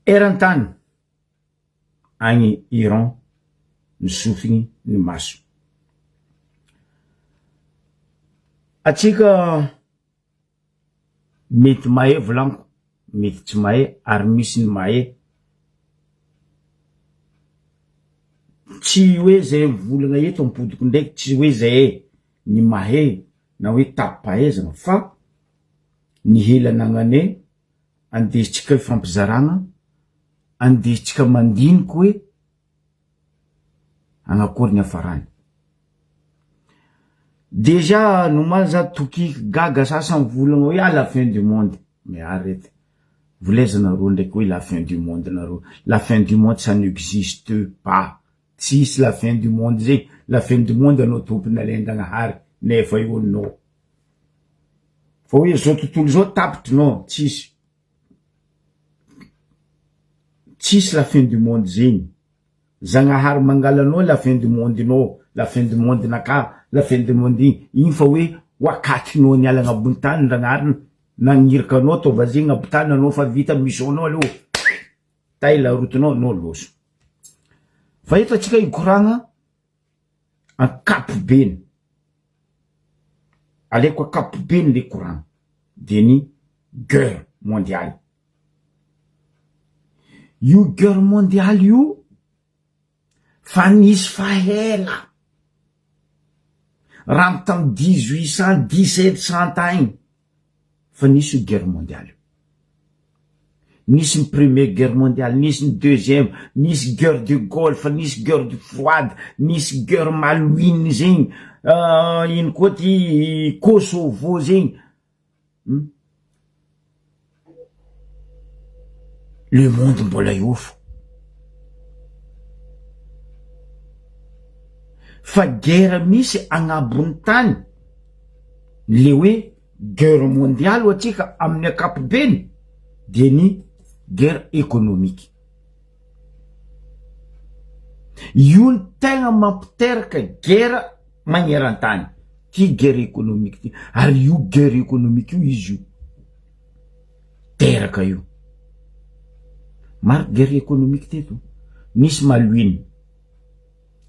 eran-tany agny Iran ny sofiny ny maso. Atsika mety mahay volaniko, mety tsy mahay, ary misy ny mahay. Tsy hoe zay volagna eto ampodiko ndraiky, tsy hoe zay ny mahay na hoe tapim-pahaizana, fa ny helan'agnane andesitsika fampizaragna, andesitsika mandiniky hoe agnakory ny hafarany. Déjà nomaly za tokiky gaga sasany volagna hoe la fin du monde, mais arrête. Volaiza nareo ndraiky hoe la fin du monde nareo. La fin du monde ça n'existe pas. Tsisy la fin du monde zay. La fin du monde anao tompony alendagnahary nefa io no. Fa hoe zao tontolo zao tapitry no, tsisy. Tsisy la fin du monde zegny. Zagnahary mangalanao la fin du monde no, la fin du monde naka, la fin du monde igny fa hoe wakatinao niala agnabony tany ndragnariny nagnirikanao to vazy agnabotany anao fa vita misonao aloha tay la rotonao no loso. Fa eto atsika ikoragna ankapobeny, aleko ankapobeny le koragna de ny guerre mondiale. Io guerre mondiale io fa nisy fahela raha tam 1800 1700 agny fa nisy io guerre mondiale. Nisy ny première guerre mondiale, nisy ny deuxième, nisy guerre du Golfe, nisy guerre du froide, nisy guerre malouine zegny, ino koa ty Kosovo zegny. Le monde mbola iofo. Fa guerre misy agnabony tany le hoe guerre mondiale atsika amin'ny ankapobeny de ny guerre économique. Io ny tegna mampiteraka guerre magneran-tany ty guerre économique ty. Ary io guerre économique io izy io teraka io. Maro guerre économique teto. Nisy malouine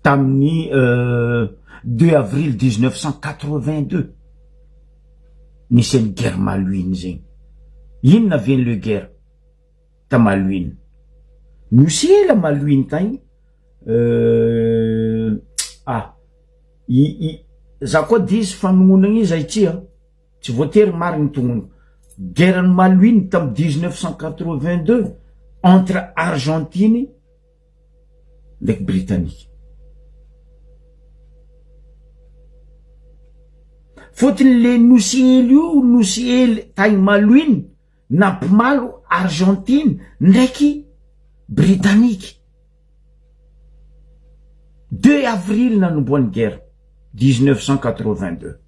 tamin'ny 2 avril 1982 nisy ny guerre malouine zegny. Ino naveny le guerre ta malouine? Nisy ela malouine tagny. Za koa diso fanognonagny izy aitsia, tsy voatery marigny tognony. Guerre malouine tam 1982 entre Argentine ndraiky Britannique. Fotony le nosy ely io, nosy ely tagny malouine nampimalo Argentine ndraiky Britannique. 2 avril nanomboan'ny guerre 1982.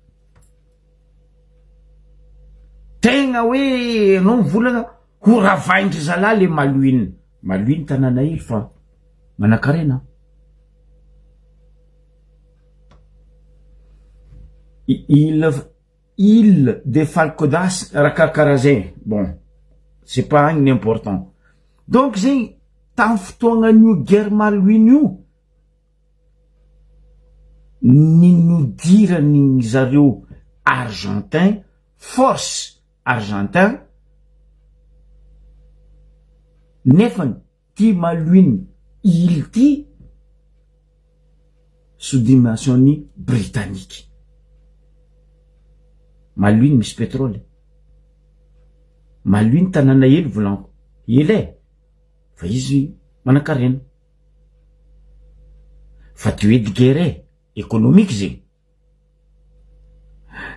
Tegna hoe anao mivolagna ho ravaindry zalahy le malouine. Malouine tanàna ely fa manakarena. Île de Falcodas Rakakarazay. Bon, c'est pas un important. Donc zegny tam fotoagnan'io guerre malouine io ninodirany zareo argentin, force argentin, nefany ty malouine île ty sous dimensionni britannique. Malouine misy pétrole. Malouine tanàna ely volanko. Ely fa izy manakarena. Fa ty hoe de guerre économique zegny.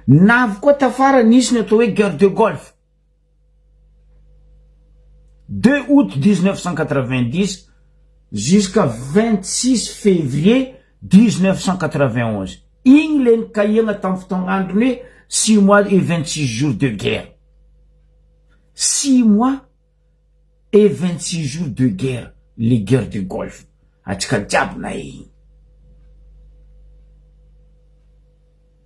Navy koa tafara nisy ny atao hoe guerre de Golfe. 2 août 1990 jusqu'à 26 février 1991. Igny le nikaiagna tam fotoagnandrony hoe 6 mois et 26 jours de guerre. 6 mois et 26 jours de guerre. Les guerres du Golfe. Atsika jiaby na igny.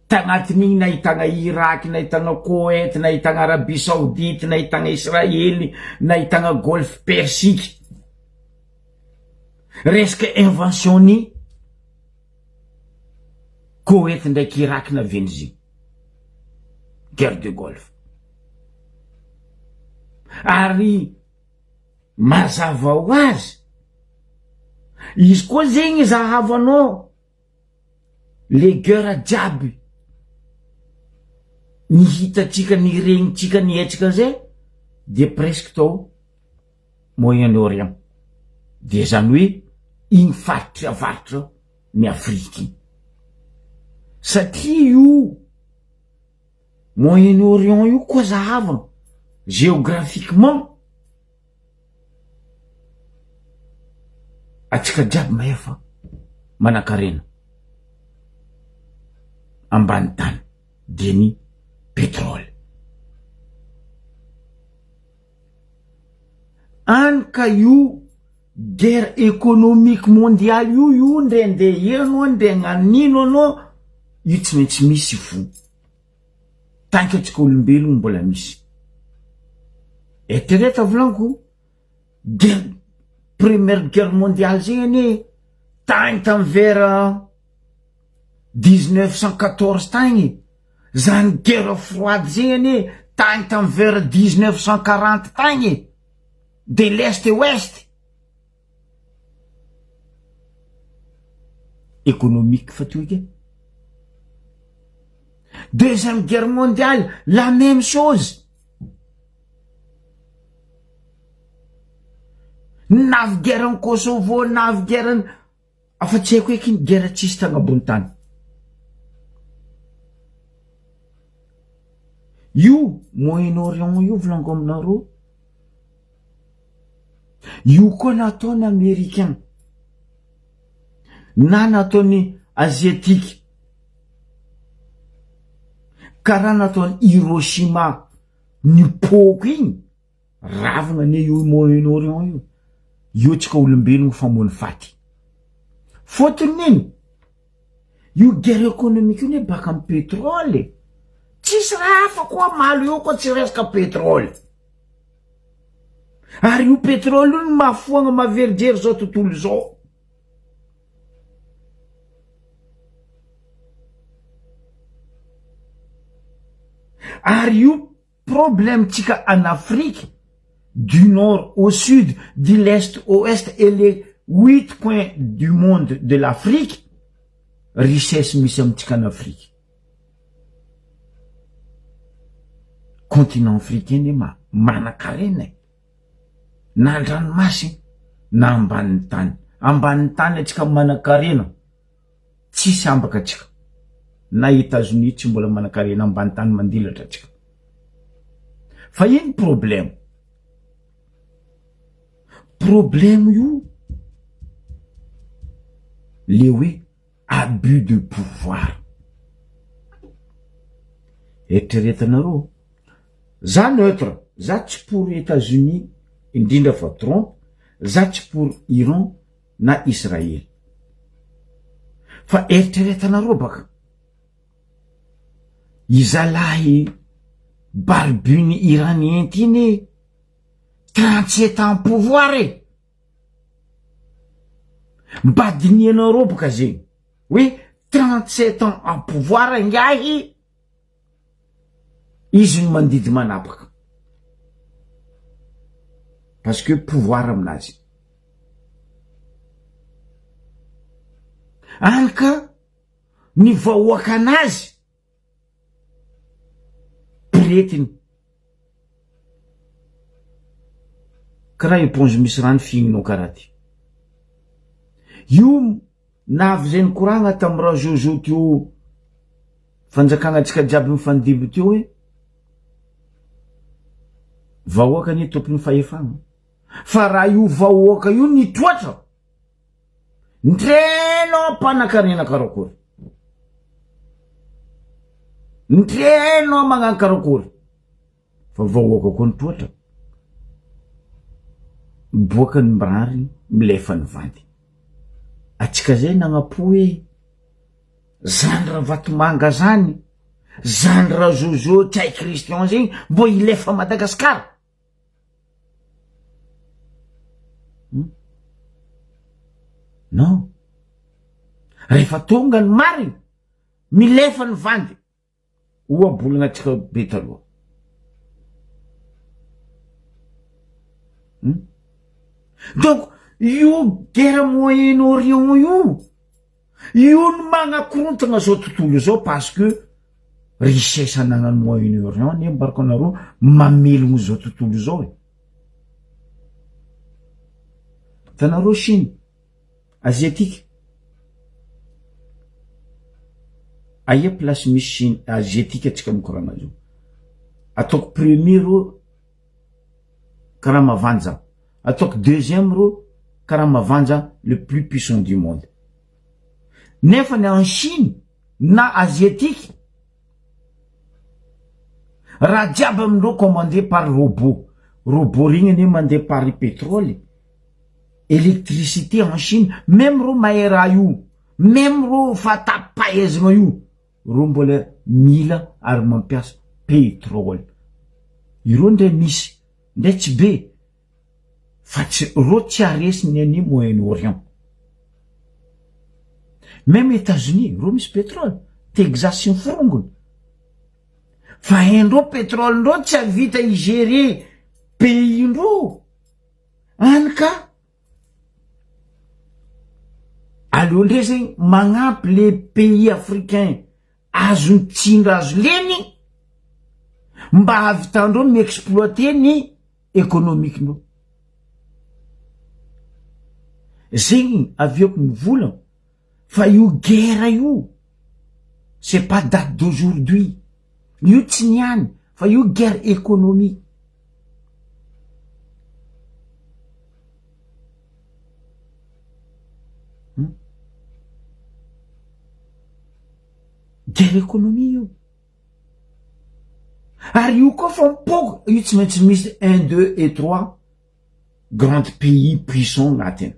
Tagnatin'igny nahitagna Irak, nahitagna Koweït, nahitagna Arabie Saoudite, nahitagna Israely, nahitagna Golfe Persique. Resaky invention-ny Koweït ndraiky Irak navendy izy guerre de Golfe. Ary mazava ho azy izy koa zegny zahavanao le guerre jiaby ny hitatsika ny regnitsika ny etsika zay de presque tao Moyen-Orient, de zany hoe igny faritra avaritra ny Afrique satria io Moyen-Orient io koa zahavana géographiquement atsika jiaby maefa manan-karena ambany tany de ny pétrole. Any ka io guerre économique mondiale io ndende eno nde gnanino anao io tsy maintsy misy fo tanka atsika olombelogno mbola misy. Eritrereto volaniko guerre première guerre mondiale zegny tagny tamy vers 1914 tagny, zany guerre froide zegny tagny tamy vers 1940 tagny, de l'est et ouest économique fatouille. Deuxième guerre mondiale, la même chose. Navy guerre en Kosovo, navy guerre afa tsy haiko eky guerre tsisy tagnambony tany. Io Moyen-Orient io volango aminareo io koa nataony Américain na nataony Asiatique karaha nataony Hiroshima nipoko igny ravagna ne io Moyen-Orient io io tsika olombelogno famony faty fotony nini io guerre économique io ne baka amy pétrole tsisy raha hafa koa malo io koa tsy resaka pétrole ary io pétrole io no mahafoagna maverijery zao tontolo zao. Ary io problème tsika en Afrique du nord au sud, de l'est au ouest et les 8 coins du monde de l'Afrique, richesse misy amitsika en Afrique. Continent africain ne manan-karena na andranomasy na ambanin'ny tany. Ambanin'ny tany atsika manan-karena tsisy ambaka atsika na États-Unis tsy mbola manan-karena ambanin'ny tany mandilatra atsika. Fa ino problème? Problème io le hoe abus de pouvoir. Eritreretanareo za neutre, za tsy pour États-Unis indrindra fa Trump, za tsy pour Iran na Israël. Fa eritreretanareo baka izalahy barbune iranien iny 37 ans pouvoir e. Mbadinianareo baka zegny hoe 37 ans en pouvoir ngahy izy no mandidy manapaka parce que pouvoir aminazy. Anka ny vahoaka anazy piretiny karaha éponge misy rano fihinanao karaha ty. Io navy zay nikoragna tamy raha Jojo teo fanjakagna atsika jiaby mifandiby teo hoe vahoaka ny tompony fahefagna, fa raha io vahoaka io nitoatra ndrenao mpanan-karena karakory, ndrenao magnano karakory, fa vahoaka koa nitoatra boaka ny mirary milefa ny vandy. Atsika zay nagnapo hoe zany raha vatomanga zany, zany raha Jojo Tchai Christian zegny mbo ilefa Madagasikara. Non, rehefa tonga ny marina milefa ny vandy ho abolagna atsika be taloha. Donc io guerre Moyen-Orient io no magnakorontagna zao tontolo zao, parce que richesse anagnan'ny Moyen-Orient ne mbarako anareo mamelogno zao tontolo zao e. Tanareo Chine asiatique, aia place misy Chine asiatique atsika mikorana zao, ataoko premier ro karaha mavanja, ataoko deuxième ro karaha mavanja le plus puissant du monde. Nefa ny en Chine na asiatique raha jiaby amindreo commandé par robot regny ane mandeha par pétrole, électricité en Chine. Même ro mahay raha io, même ro fatapaezagna io, ro mbola mila ary mampiasa pétrole. Iro ndray misy ndray tsy be, fa tsy ro tsy aresiny any Moyen-Orient. Même États-Unis ro misy pétrole, Texas sy ny forongony, fa haindreo pétrole ndreo tsy avita igérer pays ndreo any ka. Aleo ndray zegny magnampy les pays africains azony tsindra azo leny mba havitandreo miexploiter ny économiquendreo. Zegny aviako mivolagna fa io guerre io c'est pas date d'aujourd'hui, io tsy niany fa io guerre économique. Guerre économie io, ary io koa fa mipoko, io tsy maintsy misy 1, 2 et 3 grands pays puissants agnatiny.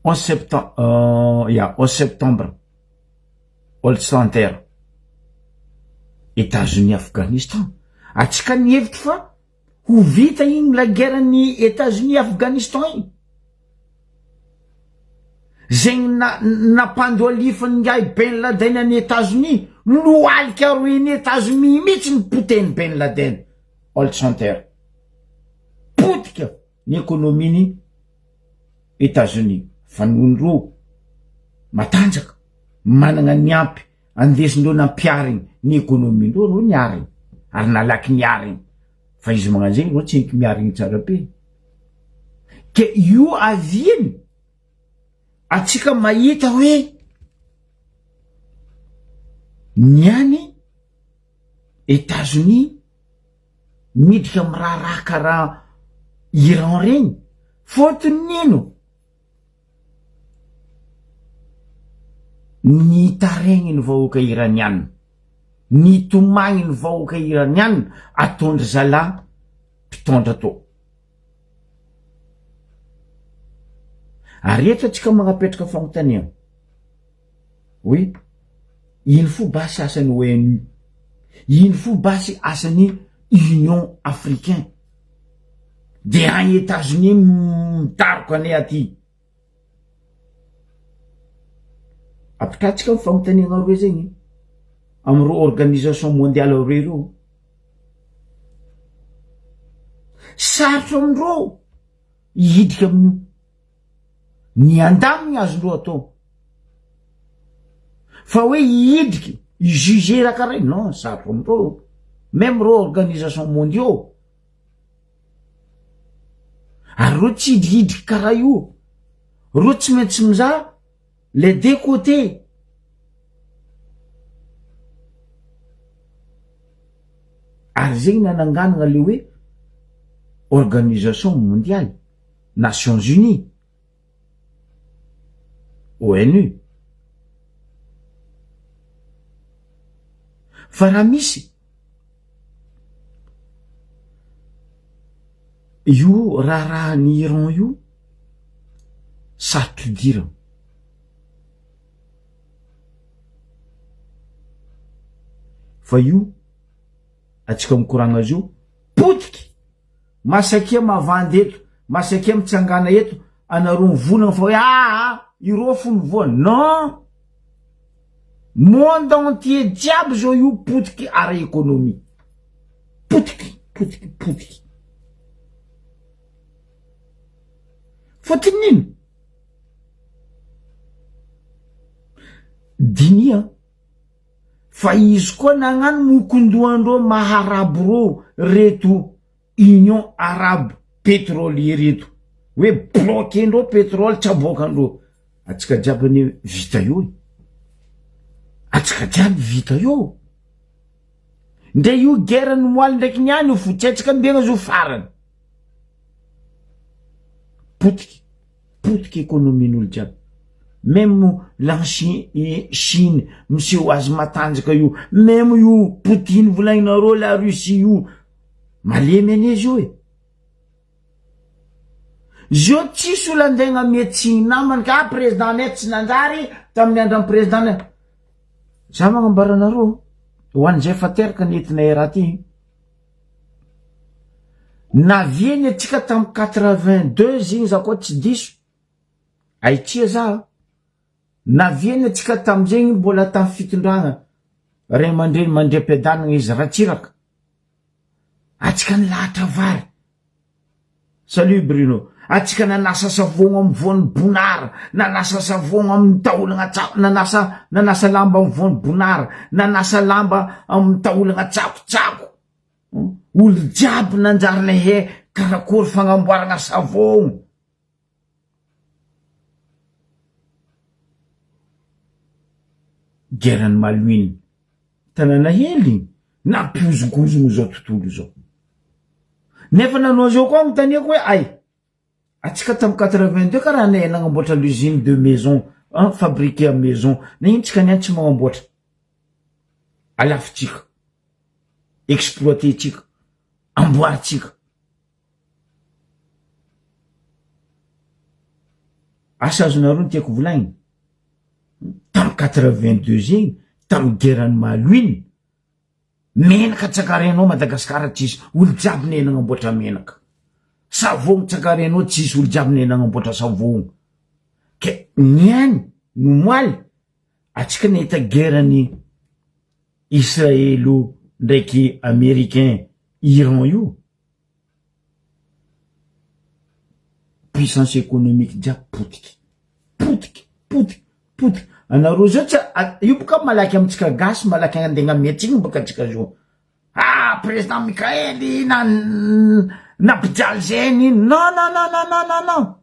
En septembre olo santerre États-Unis Afghanistan, atsika nihevitry fa ho vita igny la guerre ny États-Unis Afghanistan igny, zegny nampandoalifany ngai Ben Laden any États-Unis no alika aroeny États-Unis mihitsy ny poteny Ben Laden. Olo santerre potika ny économie États-Unis, fa nondro matanjaka managna ny ampy andesindreo nampiariny ny économie-ndreo ro niariny ary nalaky niariny, fa izy magnan'zegny ro tsy enky miariny tsara be. Ke io aviany atsika mahita hoe niany États-Unis midika amy raha karaha Iran regny, fotony nino ny taregny ny vahoaka iraniana, ny tomagny ny vahoaka iraniana atondry zala mpitondra tô. Ary eto atsika magnapetraka fagnontania, oui, ino fo basy asan'ny ONU, ino fo basy asan'ny Union Africain, de agny États-Unis mitaroko ane aty. Apitratsika fagnontaniana roe zegny amiro organisation mondiale roe ro, sarotro amindreo hidika amin'io, ny andaminy azondreo atao, fa hoe hidriky ijuger raha karaha non, sarotro amindreo. Même ro organisation mondiaux ary ro tsy hidrihidriky karaha io, ro tsy maintsy mizaha les deux côtés. Ary zegny nananganana le hoe organisation mondiale, Nations Unies, ONU. Fa raha misy io raharahan'ny Iran io sarotry dira fa io atsika mikoragna azy io potiky masakia mavandy eto masakia mitsangana eto anareo mivolagna fa hoe ireo fony voany non monde entier jiaby zao io potiky ara économie potiky fotony ino dinia fa izy koa nagnano mokondoandreo maharabo reo reto union arabe pétrolier reto hoe bloquendreo pétrole tsy aboakandreo atsika jiaby ny vita io atsika jiaby vita io nde io guerre ny moaly ndraiky niany io fo tsy atsika mbegna zo farany potiky économin'olo jiaby même la Chine monsieur azy matanjaka io même io Poutine volagninareo la Russie io malemy anezy io zio tsisy olo andegna mietsiny namany ka président net tsy nanjary tamin'ny andran'ny président za magnambaranareo ho an'izay fa teraka nentinay raha ty navieny atsika tamy 82 igny za koa tsy diso aitsia za navieny atsika tamizegny mbola tamy fitondragna ray mandreny mandrem-piadanagna izy ratsiraka atsika nilahatra vary salut Bruno atsika nanasa savogno amy voany bonara nanasa savogno amy taolagna tsako nanasa lamba amy voany bonara nanasa lamba amy taolagna tsakotsako olo jiaby nanjary lehe karakory fagnamboaragna savogno guerany malouine tanana hely nampiozogozogno zao tontolo zao nefa nanao zao koa mitaniako hoe ay atsika tamy 82 karaha nay nagnamboatra l'usine de maison fabriqué à maison na ino tsika niany tsy magnamboatra alafitsika exploité tsika amboaritsika asa azonareo ny tiako volagny tamy 82 igny tamy guerany malouine menaka tsakarenao Madagasikara tsisy olo jiaby ne nagnamboatra menaka savogno tsakarenao tsisy olo jiaby ne nagnamboatra savogno ke niany no moaly atsika nahita guerany Israelo ndraiky américain Iran io puissance économique jiaby potiky anareo zao tsy io boka malaky amitsika gasy malaky andegna miatsiny boka atsika zao président Mikaely napijaly zeny non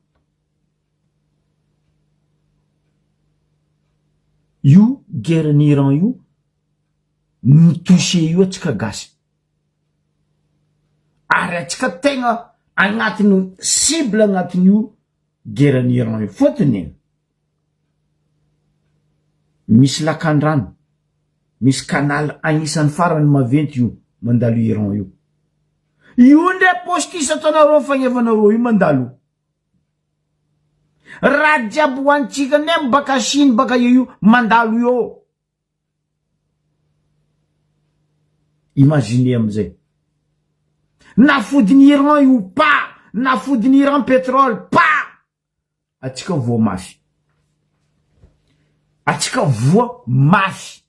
io guerany Iran io mitouché io atsika gasy ary atsika tegna agnatiny cible agnatiny io guerany Iran io fotony misy lakandrano misy canal agnisan'ny farany maventy io mandalo Iran io ndre postisa ataonareo fagnevanareo io mandalo raha jiaby hoantsika ne baka Chine baka io mandalo io imagine amizay nafodiny Iran io pa nafodiny Iran pétrole pa atsika voa mafy atsika voa mafy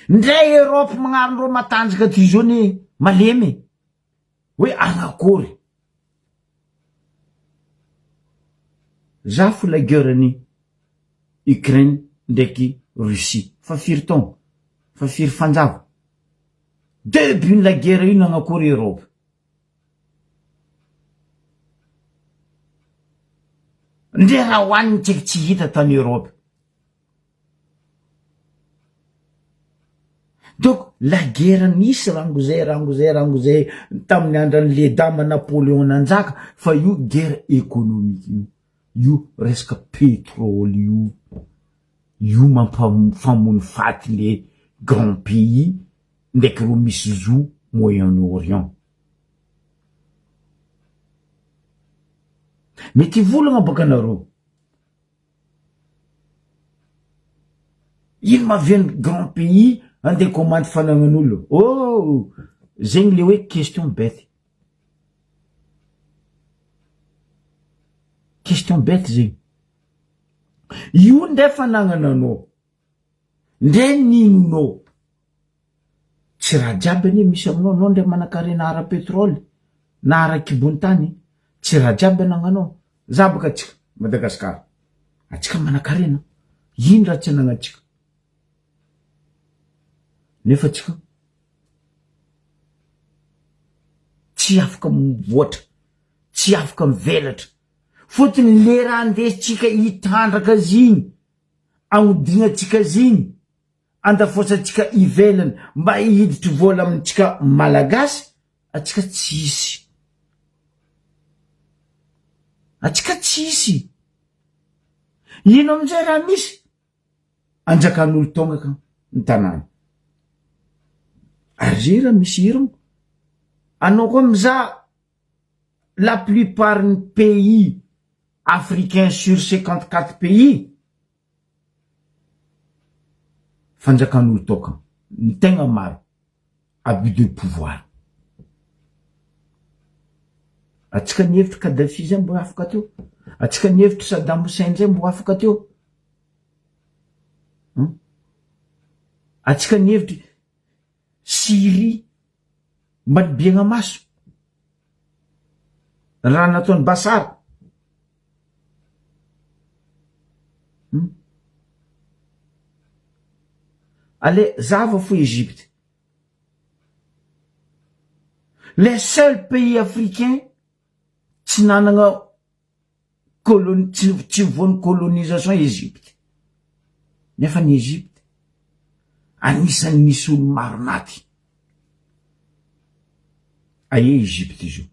ndray Europe magnarondreo matanjaka ty zao ne malemy hoe agnakory zafo la guerreny Ukraine ndraiky Russie fa firy taogno fa firy fanjava début la guerre ino agnakory Europe ndre raha hoaniny tseky tsy hita tany Europe donc la guerre nisy rangozay tamin'ny andran'ny ledama Napoléon nanjaka fa io guerre économique io resaka pétrole io mampafamony faty le grand pays ndraiky ro misy zo Moyen-Orient mety volagna boka anareo ino maviany grand pays andeha commande fanagnan'olo zegny le hoe question bête zegny io ndray fanagnananao ndray ninonao tsy raha jiaby anie misy aminao anao ndray manakarena ara pétrole na ara kibony tany tsy raha jiaby anagnanao za baka atsika Madagasikara atsika manakarena ino raha tsy anagnatsika nefa atsika tsy afaka mivoatra tsy afaka mivelatra fotony le raha andesitsika hitandraka ziny agnodignatsika ziny andafosatsika ivelany mba hiditry vola amintsika malagasy atsika tsisy ino amizay raha misy anjakan'olo tongaka ny tanàna ary zay raha misy hiragno anao koa mizaha la plupart ny pays africain sur 54 pays fanjakan'olo toka ny tegna maro abus de pouvoir atsika ny hevitry Kadhafi zay mbo afaka teo atsika ny hevitry Saddam Hussein zay mbo afaka teo atsika ny hevitry Syrie mba nibiagna maso raha nataony Basara ale zava fo Égypte les seuls pays africains tsy nanagna tsy voany colonisation Égypte nefa ny Égypte anisany nisy olo maro naty aie Égypte izy io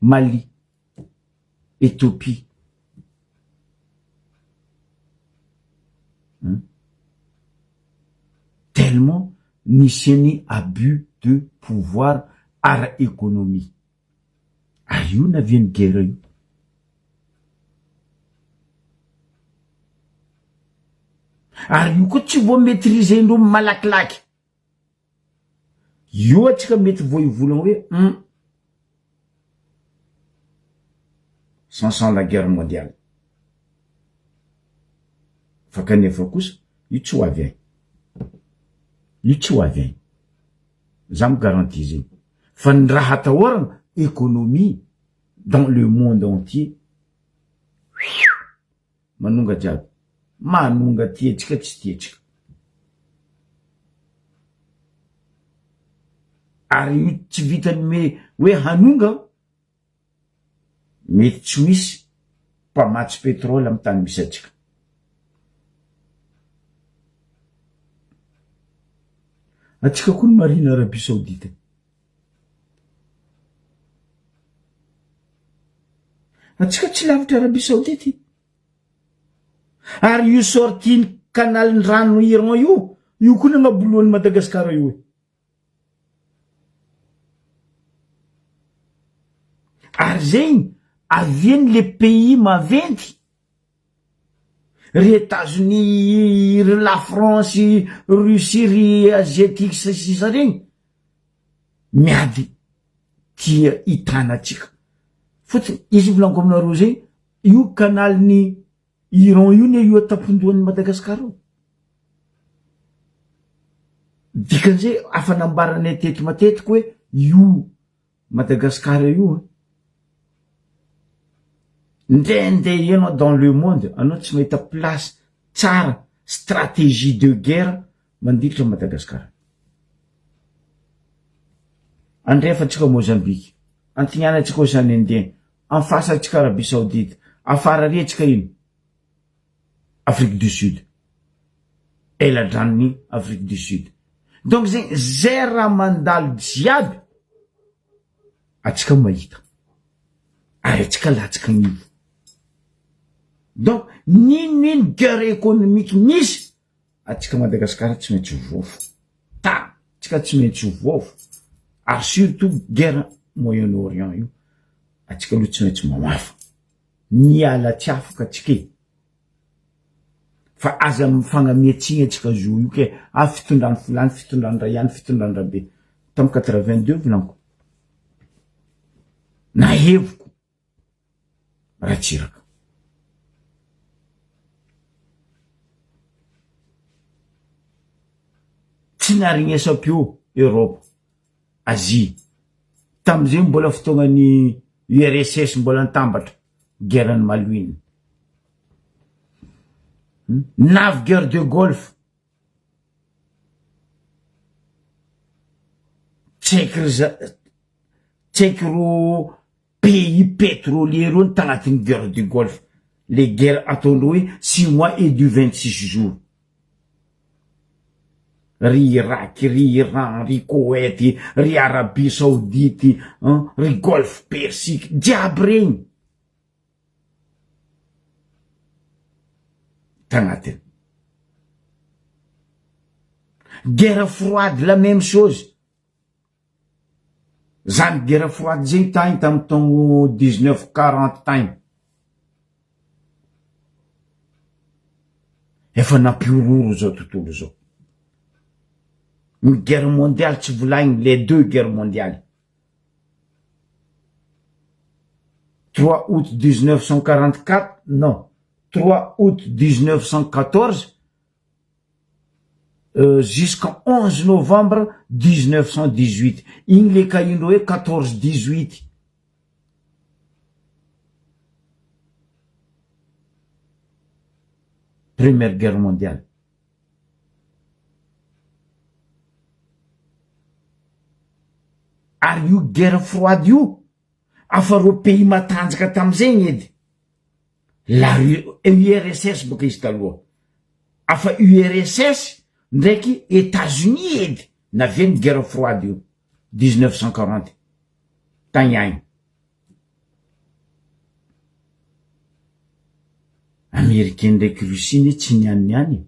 Mali Éthiopie tellement nisy abus de pouvoir ara économie ary io naviany guerre io ary io koa tsy vo maîtriser ndro malakilaky io atsika mety vo ivolagna hoe sans la guerre mondiale fa kanefa kosa io tsy ho avy za me garantie zegny fa ny raha atahorana économie dans le monde entier manonga jiaby manonga tietsika tsy tietsika ary io tsy vitany me hoe hanonga mety tsy misy mpamatsy pétrole amy tany misy atsika atsika koa ny marina Arabie Saoudite atsika tsy lavitra Arabie Saoudite ary io sortiny canal rano Iran io koa nagnaboloan'ny Madagasikara io ary zegny aviany le pays maventy ry États-Unis ry la France Russie ry asiatique sisa regny miady tia hitanatsika fotony izy volaniko aminareo zegny io canal ny Iran io ne io atapondoan'ny Madagasikara io dikan'izay afanambaranay teto matetiky hoe io Madagasikara io ndre ianao dans le monde anao tsy mahita place tsara stratégie de guerre mandilitra Madagasikara andrefatsika Mozambique antignanatsika Océan Indien anfasatsika Arabie Saoudite afara retsika ino Afrique du Sud eladran'ny Afrique du Sud donc zay raha mandalo jiaby atsika mahita ary atsika latsika gnivo donc ninino guerre économique misy atsika Madagasikara tsy maintsy vofo atsika tsy maintsy vofo ary surtout guerre Moyen-Orient io atsika aloha tsy maintsy mamafa niala tsy afaka atsika fa aza mifagnamiatsiny atsika zo io ke fitondrany fulany fitondrany ray ihany fitondrany rabe tamy 82 volaniko na heviko ratsiraka tsy narignesa-pio Europe Asie tam'izay mbola fotoagnany URSS mbola nitambatra guerre-ny Malouine navy guerre de Golfe tsaiky ro pays pétrolier ro tagnatin'ny guerre de Golfe les guerres ataondreo hoe 6 mois et du 26 jours ry Irak ry Iran ry Koweït ry Arabie Saoudite ry Golfe Persique jiaby regny tagnatiny guerre froide la même chose zany guerre froide zay tagny tamy taogno 1940 tagny efa nampiororo zao tontolo zao une guerre mondiale tsy volagny les deux guerres mondiales 3 août 1944 non 3 août 1914 jusqu'en 11 novembre 1918 igny le kaindreo hoe 14-18 première guerre mondiale ary io guerre froide io afa ro pays matanjaka tam'izegny edy la URSS boka izy taloha afa URSS ndraiky États-Unis edy naviany guerre froide io 1940 tagny agny Américain ndraiky Russie tsy niany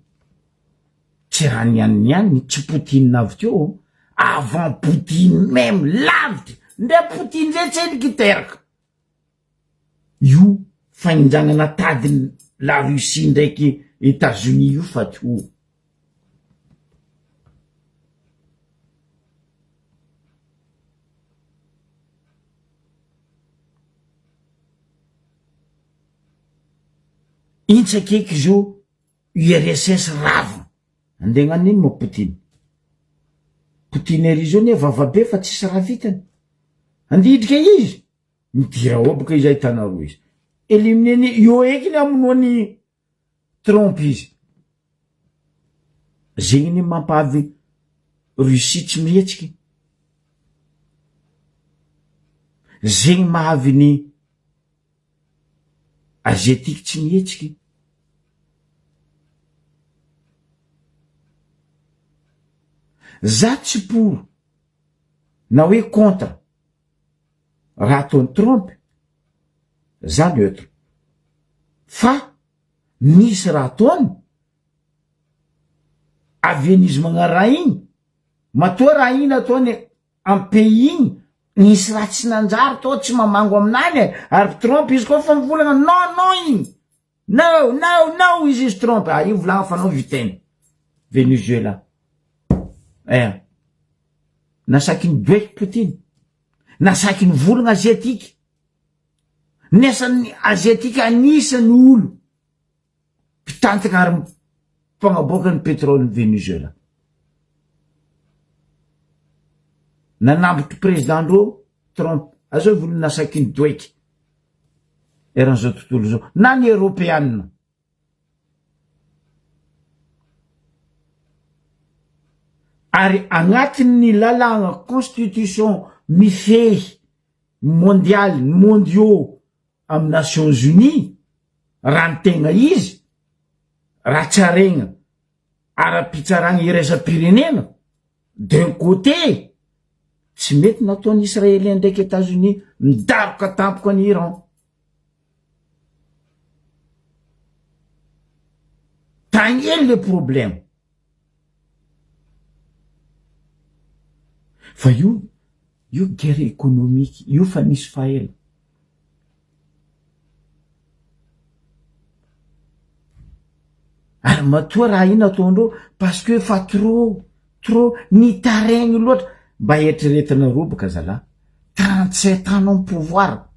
tsy raha niany tsy Poutine avy teo avant Poutine même lavitra ndre Poutine zay tsy edy giteraka io fagnjanana tadiny la Russie ndraiky États-Unis io fa tio intsakeky zo URSS rava andegnaniny mo Poutine ery zao ne vavabe fa tsisy raha vitany andidrika izy midira oboka izy ahitanareo izy élimineny io eky ny amonoany Trump izy zegny ny mampavy Russie tsy mihetsiky zegny mahavy ny Asiatique tsy mihetsiky za tsy pour na hoe contre raha ataony Trump za neutre fa misy raha ataony avian'izy magnaraha igny matoa raha igny ataony am pays igny nisy raha tsy nanjary to tsy mamango aminany ary Trump izy koa fa mivolagna non igny no izy Trump io volagna fa nao viteny Venezuela nasaky ny doeky Poutine nasaky ny volagna Asiatique nesany Asiatique anisany olo mpitantaka ary mpagnaboaka ny pétrole ny Venezuela nanambotry président ndreo Trump azao volony nasaky ny doeky eran'izao tontolo zao na ny européanina ary agnatin'ny lalagna constitution mifehy mondial mondiaux amy Nations Unies raha ny tegna izy raha tsaregna ara-pitsaragna iraisam-pirenena d'un côté tsy mety nataony Israélien ndraiky États-Unis midaboka tampoka any Iran tagny ely le problème fa io guerre économique io fa nisy faela ary matoa raha iny ataondreo parce que fa trop nitaregny loatra mba eritreretina robaka zala 37 ans en pouvoir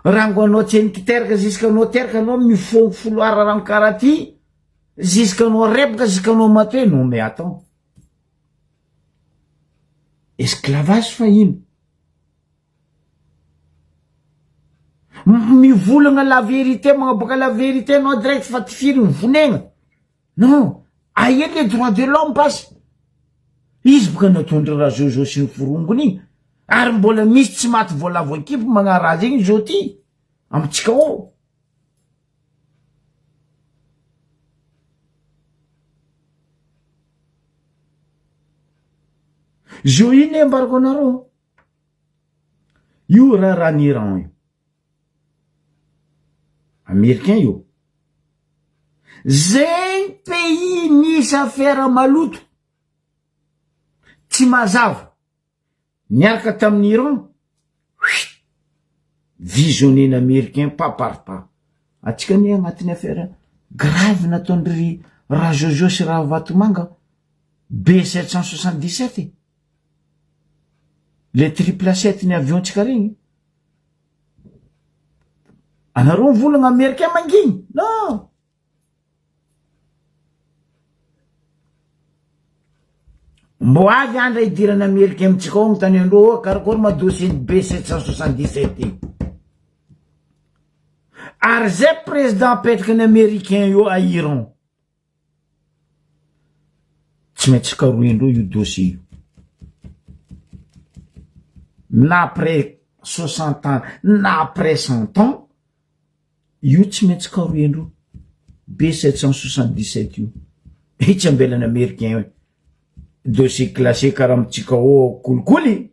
rango anao tsy niteraka jusqu'anao teraka anao mifongo foloara rano karaha ty jusqu'anao rebaka jusqu'anao matoe non mais attends esclavage fa ino mivolagna la vérité magnaboaka la vérité anao direct fa ty firy mivonegna non aia le droit de l'homme basy izy boka natondra raha zao sy ny forongony igny ary mbola misy tsy maty voalavo ekipo magnarazy igny zao ty amitsika ao zao iny embarako anareo io raha ny Iran io américain io zay pays misy affaire maloto tsy mazava niaraka tamin'ny Iran visionné américain pas par pas atsika ny agnatin'ny affaire grave nataondry raha Jojo sy raha Vatomanga B777 le 777 ny aviontsika regny anareo volagna américain manginy non mbo avy andra idirana américain amitsika ao mitany andreo karakory madosie B777 ary zay président apetraky ny américain io a Iran tsy maintsy karoindreo io dossier io na après 60 ans na après 100 ans io tsy maintsy karoindreo B777 io itsy ambelany américain dossier classé karaha amitsika ao kolikoly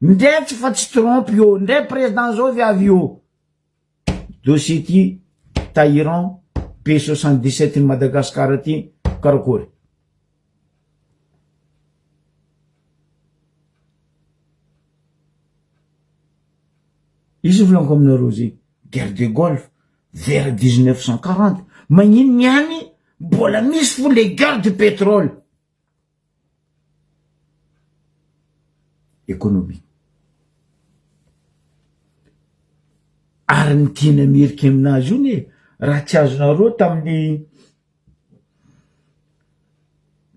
ndray tsy fa tsy trompe io ndray président zao viavy io dossier ty ta Iran B77 ny Madagascar ty karakory izy volaniko aminareo zay guerre de Golfe vers 1940 magnino niany mbola misy fo les guerres de pétrole économique ary ny tiany américain aminazy io ne raha tsy azonareo tamin'ny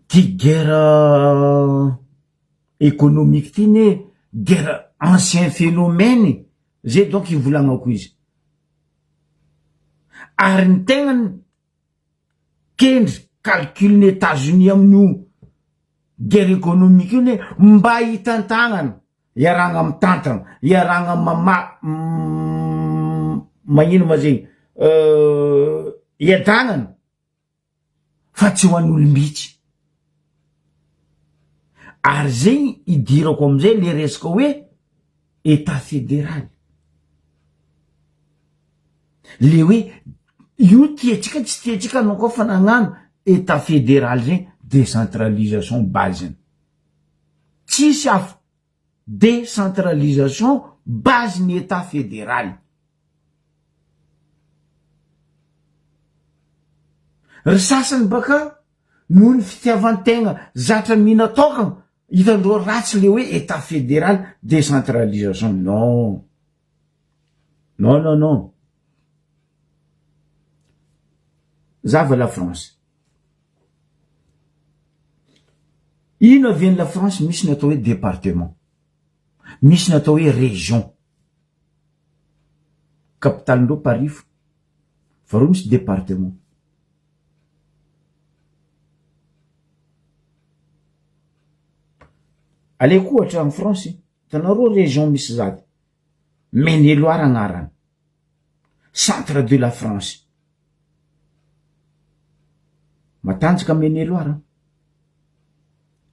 ty guerre économique ty ne guerre ancien phénomène zay donc ivolagnako izy ary ny tegna kendry calculny États-Unis amin'io guerre économique io ne mba hitantagnana iaragna amy tantana iaragna magnino ma zegny iadagnana fa tsy ho an'olombitsy ary zegny idirako amizay le resaka hoe état fédéral le hoe io tiatsika tsy tiatsika anao koa fa nagnano état fédéral zegny décentralisation baseny tsisy hafa décentralisation base ny état fédéral ry sasany baka noho ny fitiavantegna zatra mihina tokana hitandreo ratsy le hoe état fédéral décentralisation non zava la France ino aviany la France misy ny atao hoe département misy ny atao hoe région capitalindreo Paris fa reo misy département aleko ohatra en France hitanareo région misy zady Maine-et-Loire agnarany centre de la France matanjaka Maine-et-Loire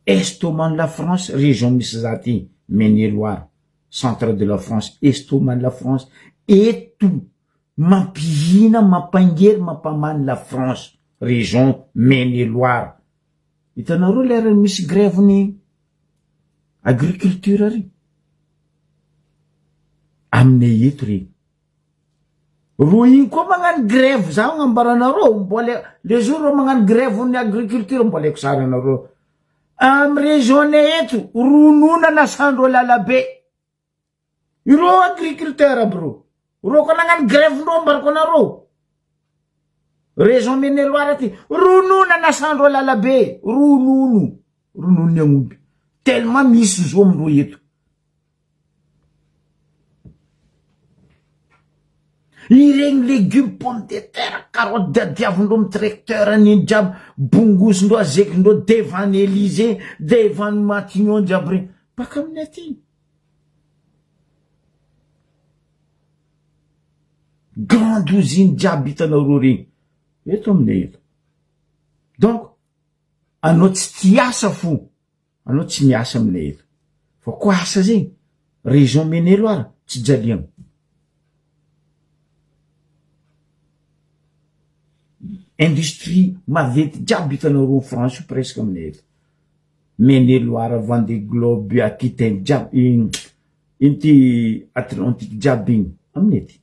estomac de la France région misy zady Maine-et-Loire centre de la France estomac de la France eto mampihina mampangery mampamany la France région Maine-et-Loire hitanareo lera misy grève ny agriculture ry aminay eto regny ro igny koa magnano grève za gn'ambaranareo mbola le jour ro magnano grève ny agriculture mbola eko sara anareo am région eto ronoina nasandro lalabe iro agriculteur bro ro ko nagnano grève ndo mbarako anareo région Maine-et-Loire aty ronoina nasandro lalabe ronono ny aomby tellement misy zo amindro eto iregny légumes pomme de terre carotte dadiavindro amy tracteur aniny jiaby bongosindro azekindro devant Élysée devant Matignon jiaby regny baka amin'ny aty grande usine jiaby hitanareo regny eto aminay eto donc anao tsy tiasa fo anao tsy miasa aminay eto fa koa asa zegny région Maine-et-Loire tsy jaliagna industrie maventy jiaby hitanareo France presque aminay eto Maine-et-Loire Vendée Globe Aquitaine jiaby inty Atlantique jiaby igny aminay ety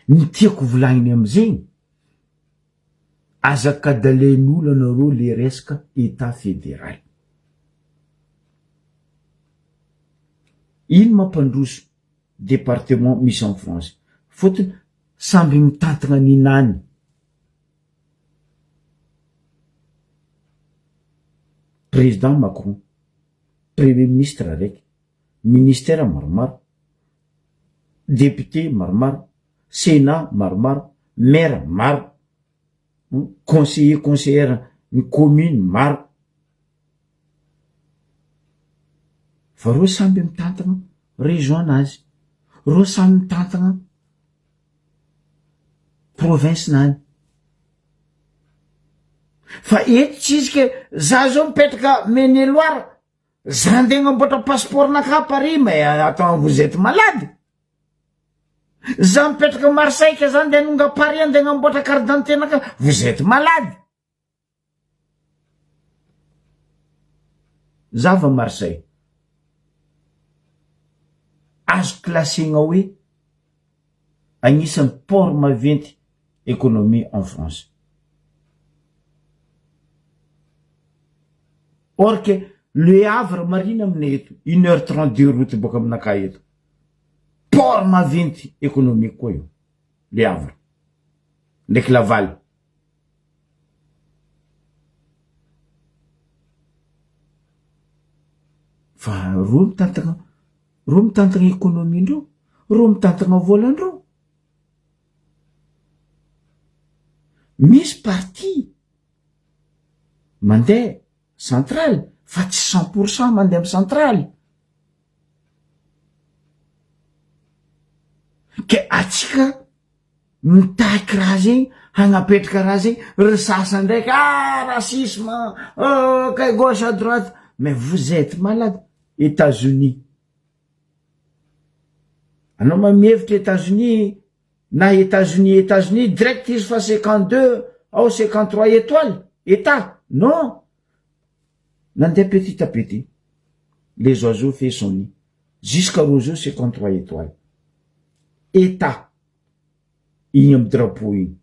ny tiako volagniny amizegny azakadalen'olo anareo le resaka état fédéral ino mampandroso département misy en France fotony samby mitantagna ninany président Macron premier ministre araiky ministère maromaro député maromaro sénat maromaro maire maro conseillère ny commune maro fa ro samby mitantagna région anazy ro samby mitantagna province nany fa eto tsisy ke za zao mipetraka Maine-et-Loire za ndeha agnamboatra passeport naka Paris mais attends vous êtes malade za mipetraka Marseille ka za ndeha nonga Paris ndeha agnamboatra carte d'identité naka vous êtes malade za va Marseille azo classégna hoe agnisan'ny port maventy économie en France or que le Havre marina aminay eto 1h32 route boka aminaka eto port maventy économique koa io le Havre ndraiky Laval fa ro mitantagna économie ndreo ro mitantagna volandreo misy parti mandeha central fa tsy 100% mandeha amy central ke atsika mitaky raha zegny hagnapetraka raha zegny ry sasa ndraiky racisme kay gauche à droite mais vous êtes malade États-Unis anao mamihevitra États-Unis na États-Unis direct izy fa 52 ao 53 étoiles état non nandeha petit à petit les oiseaux fait son nid jusqu'à roseau 53 étoiles état igny amy drapeau igny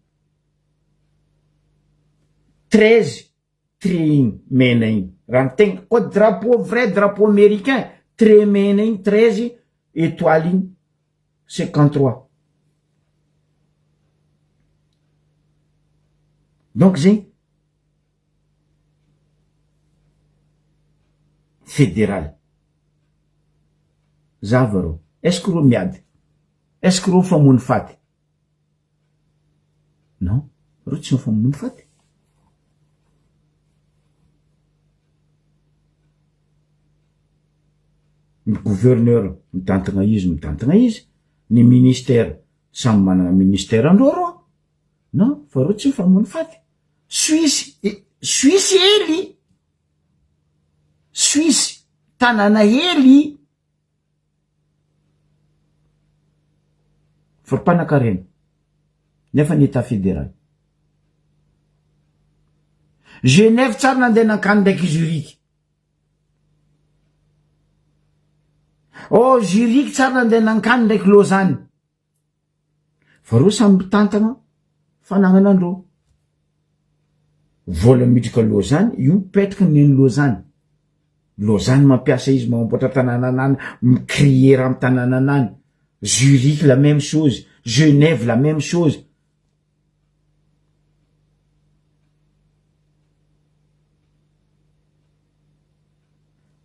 13 trait igny mena igny raha tegna koa drapeau vrai drapeau américain trait mena igny 13 étoiles igny 53 donc zegny fédéral zavarô est-ce que ro miady est-ce que ro famony faty non ro tsy famony faty ny gouverneur mitantagna izy ny ministère samy manana ministère andreo ro non fa ro tsy famony faty Suisse hely Suisse tanàna hely fa mpanakarena nefa ny état fédéral Genève tsara nandeha nankany ndraiky Zurich Oh, Zurich tsara andeha nankany ndraiky Lausanne. Fa reo samy mitantana fanagnanandreo. Vola midriky Lausanne, io mipetraky neny Lausanne. Lausanne mampiasa izy mamboatra tanànanany, mikriera amy tanànanany. Zurich la même chose, Genève la même chose.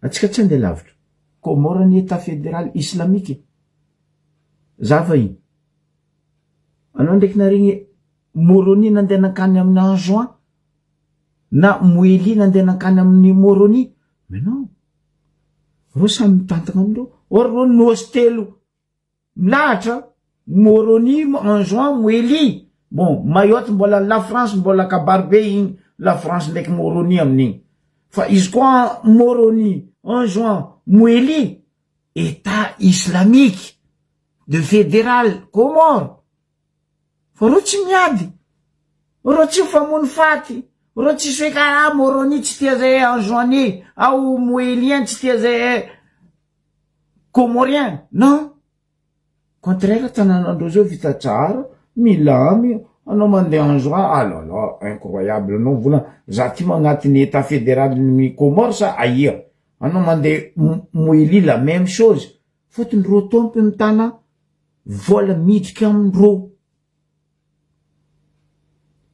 Atsika tsy andeha lavitra. Komorany état fédéral islamique. Zava iny. Anao ndraiky narigny Moroni nandeha nankany amin'ny Anjouan, na Moely nandeha nankany amin'ny Moroni. Mais non. Reo samy mitantana amindreo. Or reo nosy telo milahatra. Moroni, Anjouan, Moely. Bon, Mayotte mbola la France mbola kabarbe igny. La France ndraiky Moroni amin'igny. Fa izy koa Moroni, Anjouan, Moely, état islamique de fédéral Comore. Fa reo tsy miady. Reo tsy famony faty. Reo tsy hoe karaha Moroni tsy tia zay Anjouani, ao Moelien tsy tia zay Comorien. Non. Contraire, tanànandreo zao vita tsara, milamy, anao mandeha Anjouan, ah là là, incroyable. Anao vola, za ty magnatiny état fédéral ny Comore sa aia. Anao mandeha Moely la même chose. Fotony reo tompo mitana vola midriky amindreo.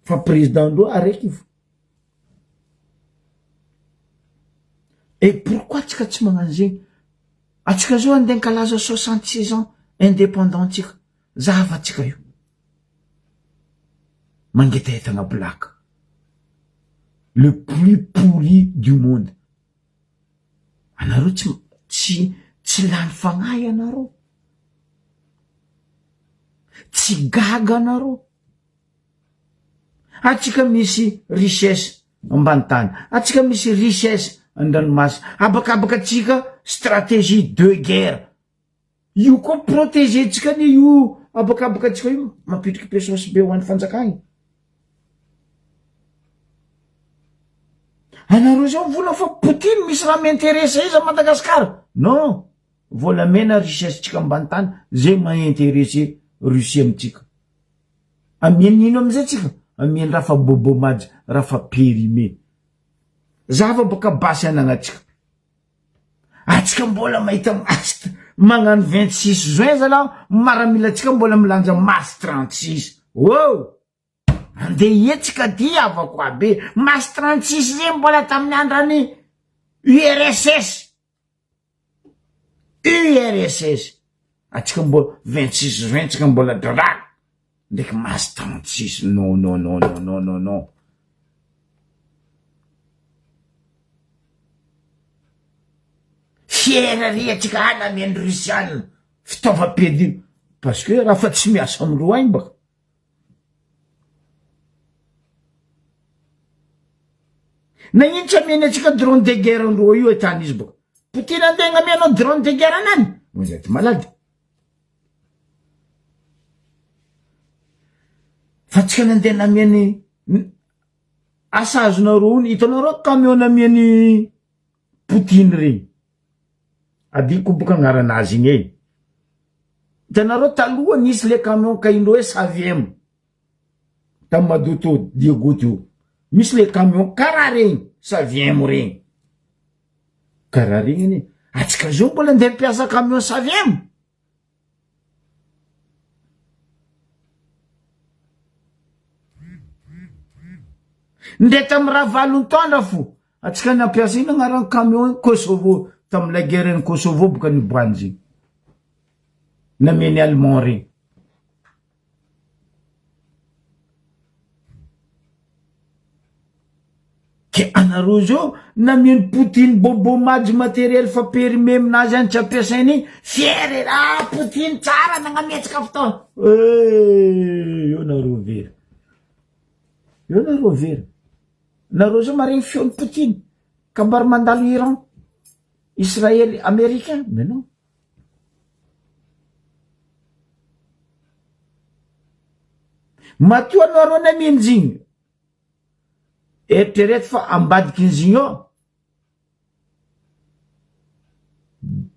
Fa président ndreo araiky. Et pourquoi tsika tsy magnano zegny? Atsika zao andeha nkalaza 66 ans indépendant tsika. Zava tsika io. Mangetaheta black. Le plus pourri du monde. Anareo tsy lany fagnahy anareo. Tsy gaga anareo. Atsika misy richesse ambany tany. Atsika misy richesse andranomasy. Abakabaka tsika stratégie de guerre. Io koa protéger tsika ni io abakabaka tsika io mampidriky pesosy be ho an'ny fanjakagny. Anareo zao vola fa Poutine misy raha m'intéresse izy a Madagasikara. Non. Volamena richesse tsika ambany tany zay maintéresse Russie amitsika. Amieny ino amizay tsika? Amieny raha fa bobomady, raha fa périmé. Zava baka basy anagnatsika. Atsika mbola mahita masy magnano 26 juin zala maramila tsika mbola milanja masy 36. Wow! Andeha ietsika dia avako abe. Masy 36 zay mbola tamin'ny andrany URSS. URSS. Atsika mbola 26 juin tsika mbola drara. Ndraiky masy 36. Non, non, non, non, non, non, non. Fiera atsika ana amiany Rusiane fitaovam-piadina. Parce que raha fa tsy miasa amindreo agny baka. Na ino tsy amiany atsika drone de guerre andreo io etany izy baka. Poutine andeha gnamianao drone de guerre anany. Vous êtes malade. Fa tsika nandeha namiany asa azonareo iny. Hitanareo camion namiany Poutine regny. Adiko boka agnaranazy igny e. Hitanareo taloha nisy le camion kaindreo hoe Saviem. Tamy Madoto Diogoto io. Misy le camion karaha regny, Saviem regny. Karaha regny ane. Atsika zao mbola andeha mpiasa camion Saviem. Nde tamy raha valon-taona fo. Atsika nampiasa ino agnarany camion Kosovo. Tamy la guerre Kosovo boka niboany zegny. Namiany Allemand regny. Ke anareo zao namiany Poutine bobomady matériel fa périmé aminazy any tsy ampiasainy. Fiere Poutine tsara nagnametsika fotoana. Io nareo vera. Io nareo vera. Nareo zao maregny feon'ny Poutine. Kambary mandalo Iran, Israël, Américain. Mais non. Matio anareo namiany zigny. Eritrereto fa ambadiky izy io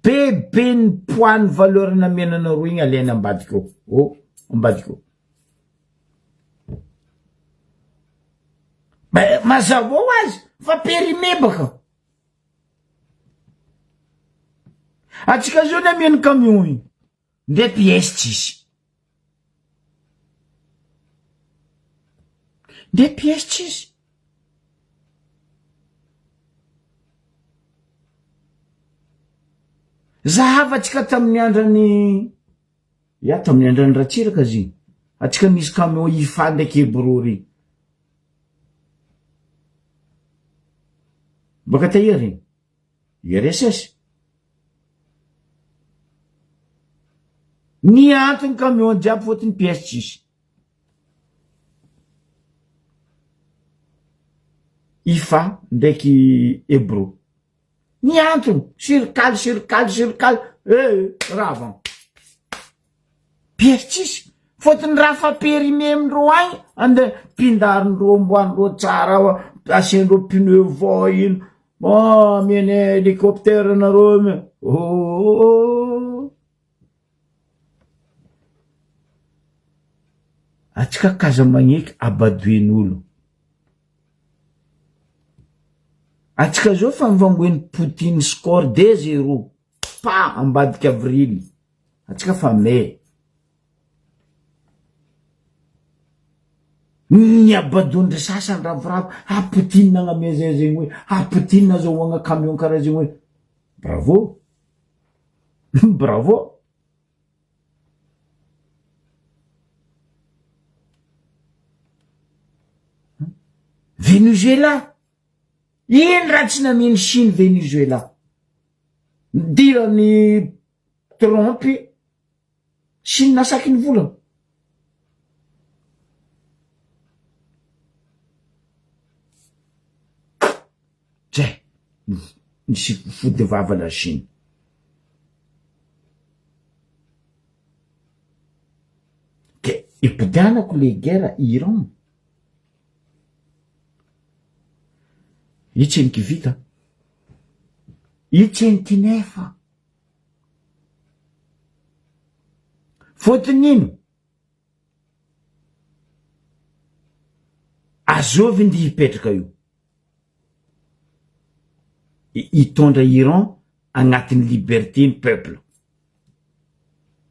bebe ny poids ny valeur na menanareo igny alaina ambadika ao. Oh, ambadika ao. Mazava ho azy fa périmé baka. Atsika zao na mena camion igny nde pièce tsisy. Nde pièce tsisy. Zahava atsika tamin'ny andrany tamin'ny andrany Ratsiraka ziny. Atsika misy camion IFA ndraiky Ebro regny. Baka taia regny. URSS. Ny antony camion jiaby fotony pièce tsisy. IFA ndraiky Ebro. Ny antony sirkale ravan. Pièce tsisy. Fotony raha fa périmé amindreo agny ande pindarindreo amboanindreo tsara asiandreo pneu vao ino. Mene hélicoptère nareo me. Atsika kaza magneky abadoen'olo. Atsika zao fa mivangoen'ny Poutine score 2-0 pa ambadika avrily. Atsika fa mai. Ny abadondry sasany ravoravo. Poutine nagname zegny hoe. Poutine zao agna camion karaha zegny hoe. Bravo. Bravo. Venezuela. Ino raha tsy nameny Chine Venezuela. Dirany Trump Chine nasaky ny volana. Zay nisy fody vava la Chine. Ke ipidianako le guerre Iran. Itseny kivita. Itseny tinefa. Fotony ino? Azovy ndi hipetraka io. Hitondra Iran agnatin'ny liberté ny peuple.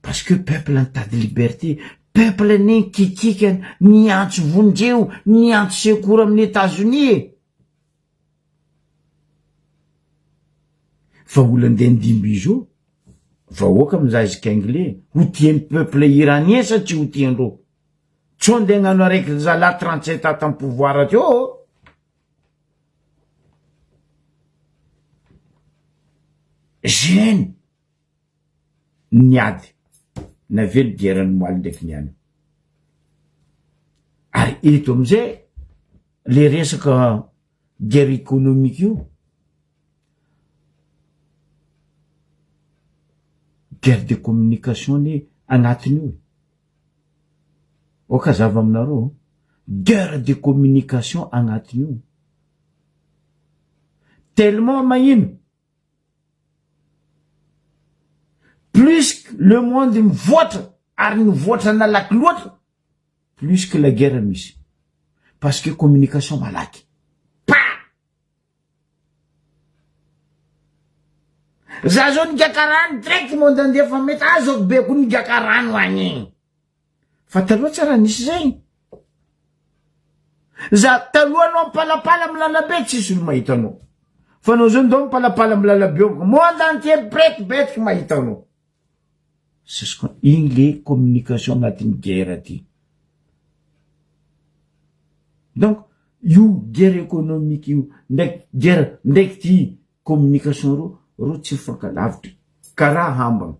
Parce que peuple mitady liberté. Peuple ny kikikany niantso vonjeo, niantso secours amin'ny États-Unis. Fa olo andeha ndimby izo vahoaka amizazika anglais ho tian'ny peuple iranien sa tsy ho tiandreo. Tsy andeha hagnano araiky zala 37 ata pouvoir ateo. Zeny niady navelo guerre-ny moaly ndraiky niany. Ary eto amizay le resaka guerre économique io. Guerre de communication ny agnatiny io. O kazava aminareo. Guerre de communication agnatiny io. Tellement mahino. Plus que le monde mivoatra ary mivoatra nalaky loatra, plus que la guerre misy. Parce que communication malaky. Za zao nigaka rano direct monde andeha fa mety zao be ko nigaka rano agny. Fa taloha tsara nisy zay. Za taloha anao mipalapala amin'ny lalabe tsisy olo mahita anao. Fa anao zao ndao mipalapala amin'ny lalabe monde entier betiky mahita anao. C'est ce qu'on igny le communication agnatin'ny guerre ty. Donc io guerre économique io ndraiky guerre ndraiky ty communication ro tsy fankalavitry. Karaha hambana.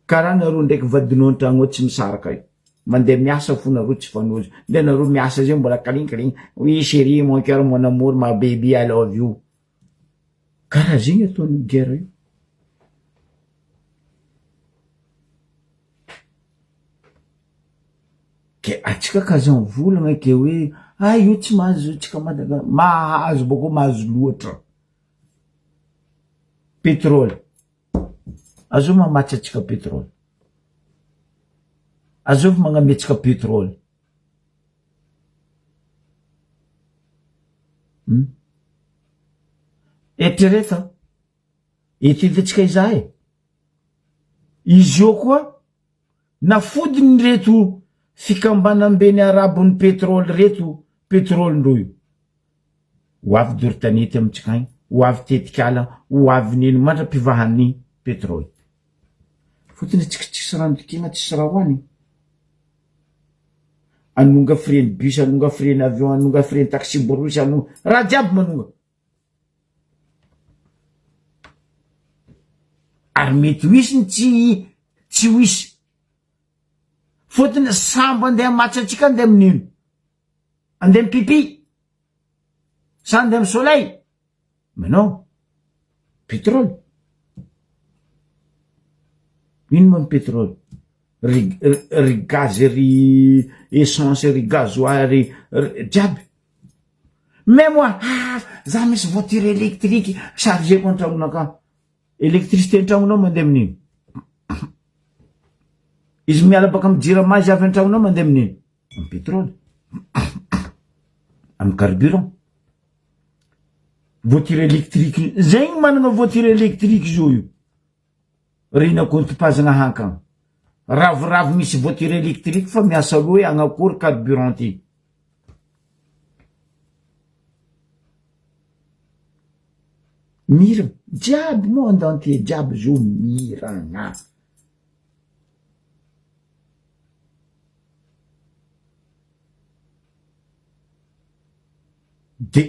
Karaha nareo ndraiky vadinao an-tragno ao tsy misaraka io. Mandeha miasa fo nareo tsy fanozy. Nde nareo miasa zay mbola kalinkaligny. Oui chérie, mon cœur, mon amour, ma baby, I love you. Karaha zegny ataon'ny guerre io. Ke atsika kazan volagna ke hoe io tsy mahazo tsika mahazo boko mahazo loatra. pétrole azov mamatsy atsika pétrole azov magnametsika pétrole eritrerefa etiditsika izahay izy io koa nafodiny reto fikambanambeny arabony pétrole reto pétrole-ndroy ho avy Dortanety amitsika agny ho avy tetikala ho avy nino mandra-pivahany pétrole fotony tsika tsisy ranodikina tsisy raha hoany anonga freny bus anonga freny avion anonga freny taxi borosy anonga raha jiaby manonga ary mety hoisy ny tsy hoisy fotony sambo andeha matsa atsika andeha amin'ino andeha mipipi sa andeha amy soleil mais non pétrole ino ma pétrole ry gaz ry essence ry gazoil ry jiaby mais moi za misy voiture électrique chargeko antragnonaka électricité antragnonao mandeha amin'ino izy miala baka amy jiramazy avy antragnonao mandeha amin'ino amy pétrole amy carburant voiture électrique zegny manana voiture électrique zo io rina kontipazana hankagna ravoravo misy voiture électrique fa miasa loa hoe agnakory carburant ty mirana jiaby monde entier jiaby zo mirana de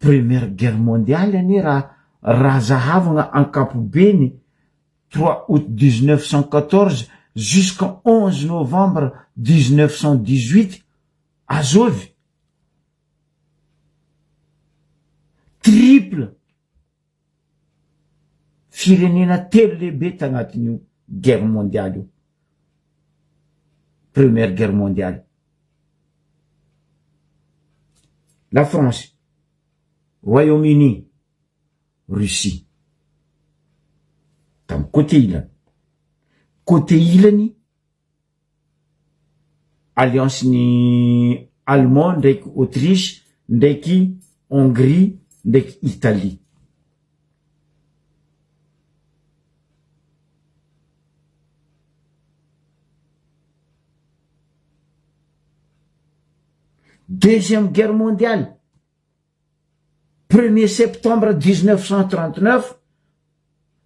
première guerre mondiale ani raha zahavagna ankapobeny 3 août 1914 jusqu'en 11 novembre 1918 azovy triple firenena telo lehibe tagnatin'io guerre mondiale io première guerre mondiale la France Royaume-Uni Russie tamy côté ilany alliance ny Allemand ndraiky Autriche ndraiky Hongrie ndraiky Italie deuxième guerre mondiale 1er septembre 1939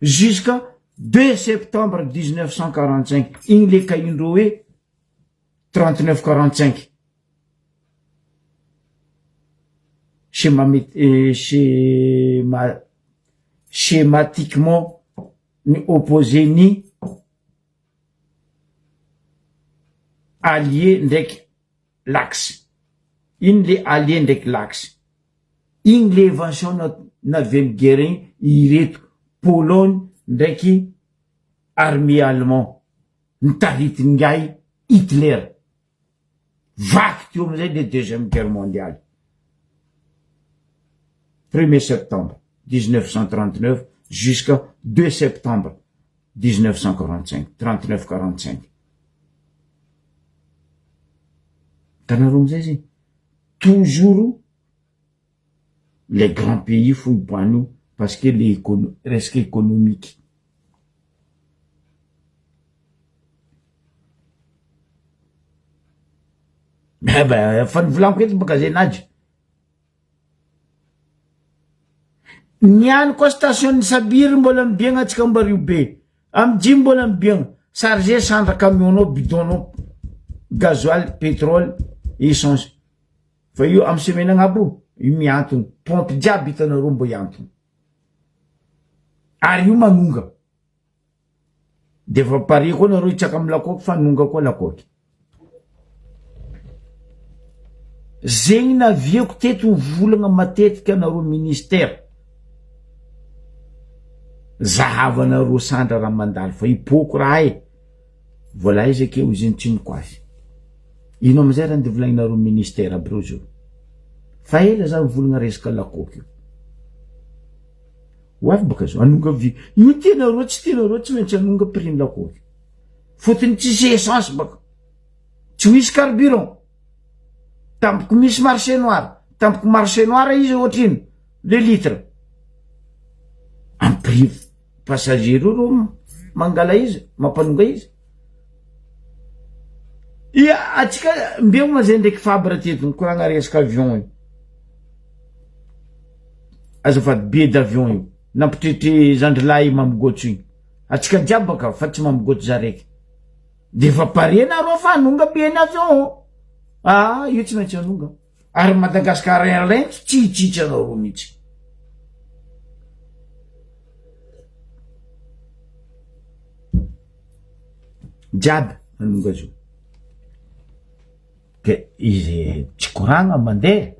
jusqu'à 2 septembre 1945 igny le kaindreo hoe 39-45 schématiquement ny opposé ny allié ndraiky l'axe iny le allié ndraiky l'axe igny le invention navy guerre igny ireto Pologne ndraiky armée allemand nitaritiny ngay Hitler vaky teo amizay le deuxième guerre mondiale 1er septembre 1939 jusqu'à 2 septembre 1945 39-45 tanaro amizay zay toujours les grands pays fo iboanio parce que le resque économique fa nivolaniko eto baka zay nagy niany koa station ny Sabiry mbola mibiagna atsika Ambario be amy Djy mbola mibiagna chargé centre camionao bidonao gasoil pétrole essence fa io amy semaine agnabo io miantony pompe jiaby hitanareo mbo iantony ary io manonga de fa pare koa nareo hitsaka amy lakoky fa nonga koa lakoky zegny naviako teto volagna matetika nareo ministère zahavanareo sandra raha mandalo fa ipoko raha e vola izy akeo izy tsy mikoafy ino amizay raha nde volagninareo ministère aby reo zao fa ela za volagna resaka lakoky io hoavy baka zao anonga vy io tianareo tsy maintsy anonga prix lakoky fotony tsisy essence baka tsy misy carburant tampoko misy marché noir tampoko marché noir izy ohatrino le litre am prix passager ro mangala izy mampanonga izy ia atsika mbeo mazay ndraiky fabre teto nikoragna resaka avion io azafady billet d'avion io nampitritry zandrilahy mamigotso igny atsika jiaby baka fa tsy mamigotso za raiky de fa pare nareo fa anonga billet d'avion io tsy maintsy anonga ary Madagascar Airlines tsy hitsitsy anao mihitsy jiaby anonga zao ke izy tsy koragna mandeha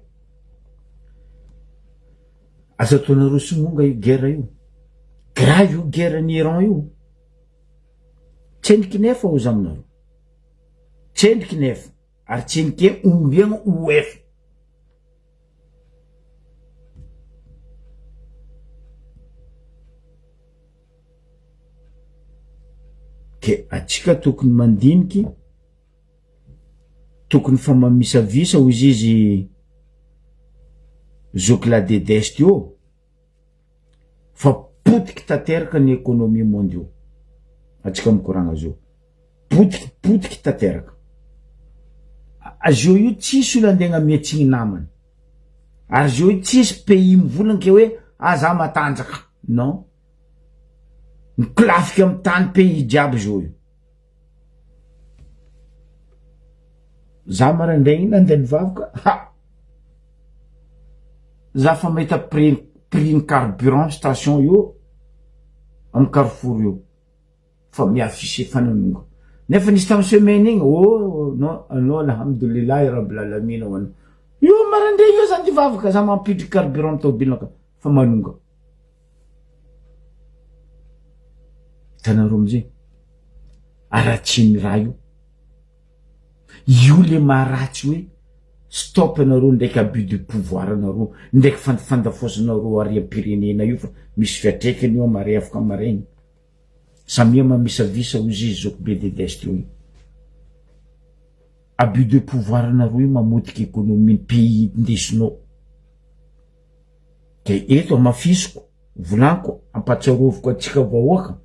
aza ataonareo sononga io guerre io grave io guerre ny Iran io tsendriky nefa ozy aminareo tsendriky nefa ary tsendriky ombiagna oefa ke atsika tokony mandiniky tokony fa mamisavisa hozy izy zoky deste io fa potiky tateraka ny économie mondiaux atsika mikoragna zao potiky tateraka azy io tsisy olo andegna mietsigny namany ary zio tsisy pays mivolagna ke hoe aza matanjaka non mikolafika amy tany pays jiaby zao io za marandregny nandeha nivavaka za fa mahita prix ny carburant station io amy Carrefour io fa miafisy fananonga nefa nisy tamy semaine igny non anao alhamdoulillahi rabbil alamin hoanao io marandregny io za nivavaka za mampidry carburant tomobilinaka fa manonga hitanareo amizay aratsiny raha io le maharatsy hoe stop anareo ndraiky abus de pouvoir anareo ndraiky fandafosanareo aria-pirenena io fa misy fiatraikany io mare afaka maregny samia mamisavisa ozy izy zoko be de deste io abus de pouvoir anareo io mamotiky économie pays ndesinao ke eto amafisiko volaniko ampatsaroviko atsika vahoaka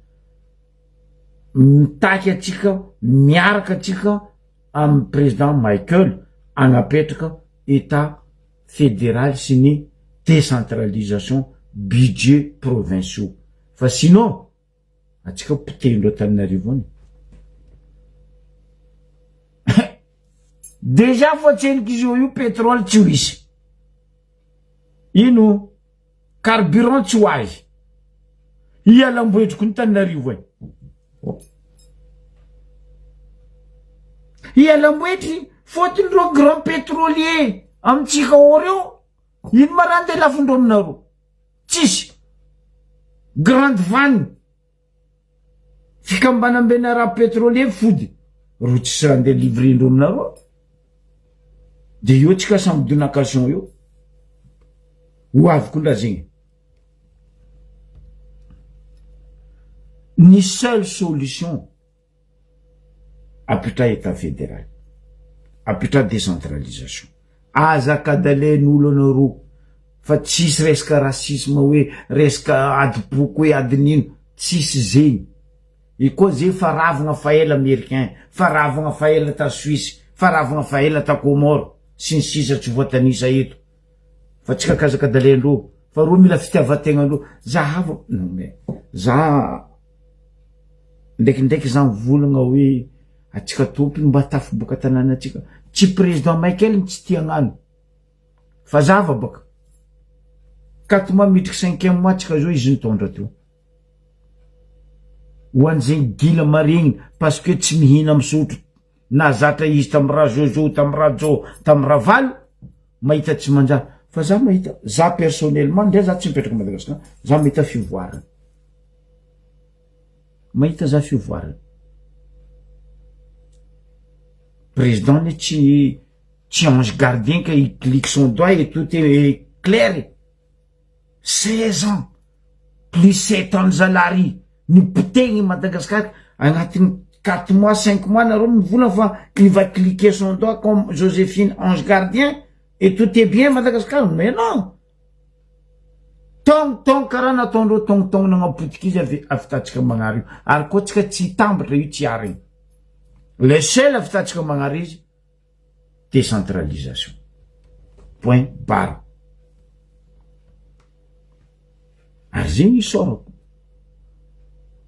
mitaky atsika miaraka atsika amy président Michael agnapetraka état fédéral sy ny décentralisation budget provinciaux fa sinon atsika potendro Antananarivo any déjà fa tseniky izy io pétrole tsy hoisy ino carburant tsy hoazy ialamboetriko ny Antananarivo ay ialamboetry fotony ro grand pétrolier amitsika oreo ino marany de lafindro aminareo tsisy grande vanne fikambanambena raha pétrolier fody ro tsisy raha nde livrendro aminareo de io tsika samby donation io hoaviko ndra zegny ny seule solution apitra état fédéral apitra décentralisation azakadalen'olo anareo fa tsisy resaka racisme hoe resaka adiboko hoe adinino tsisy zegny ikoa zay faravagna faela américain faravagna faela ta Suisse faravagna faela ta Comore sy ny sisa tsy voatanisa eto fa tsika kazakadalendreo fa ro mila fitiavategnandreo zahava non mais za ndraikindraiky za mivolagna hoe atsika tompony mba tafiboaka tanàna atsika tsy président Michael tsy tiagnano fa zava baka kato mametriky 5e mois tsika zao izy nitondra teo hoan'zegny gila maregny parce que tsy mihina misotro na zatra izy tamy raha zozo tamy raha jo tamy raha valo mahita tsy manjary fa za mahita za personnellement ndray za tsy mipetraky Madagasikara za mahita fivoarana mahita za fivoarana président ne tsy ange gardien que il clique son doigt et tout est clair 16 ans plus 7 ans zalary nipotegny Madagascar agnatin'ny 4 mois 5 mois nareo mivola fa il va cliquer son doigt comme Joséphine Ange Gardien et tout est bien Madagascar. Mais non, tong karaha nataondreo tong nagnapotiky izy afitatsika magnary io ary koa tsika tsy hitambatra io tsy arigny. Le seul afitatsika magnary izy décentralisation, point barre. Ary zegny isorako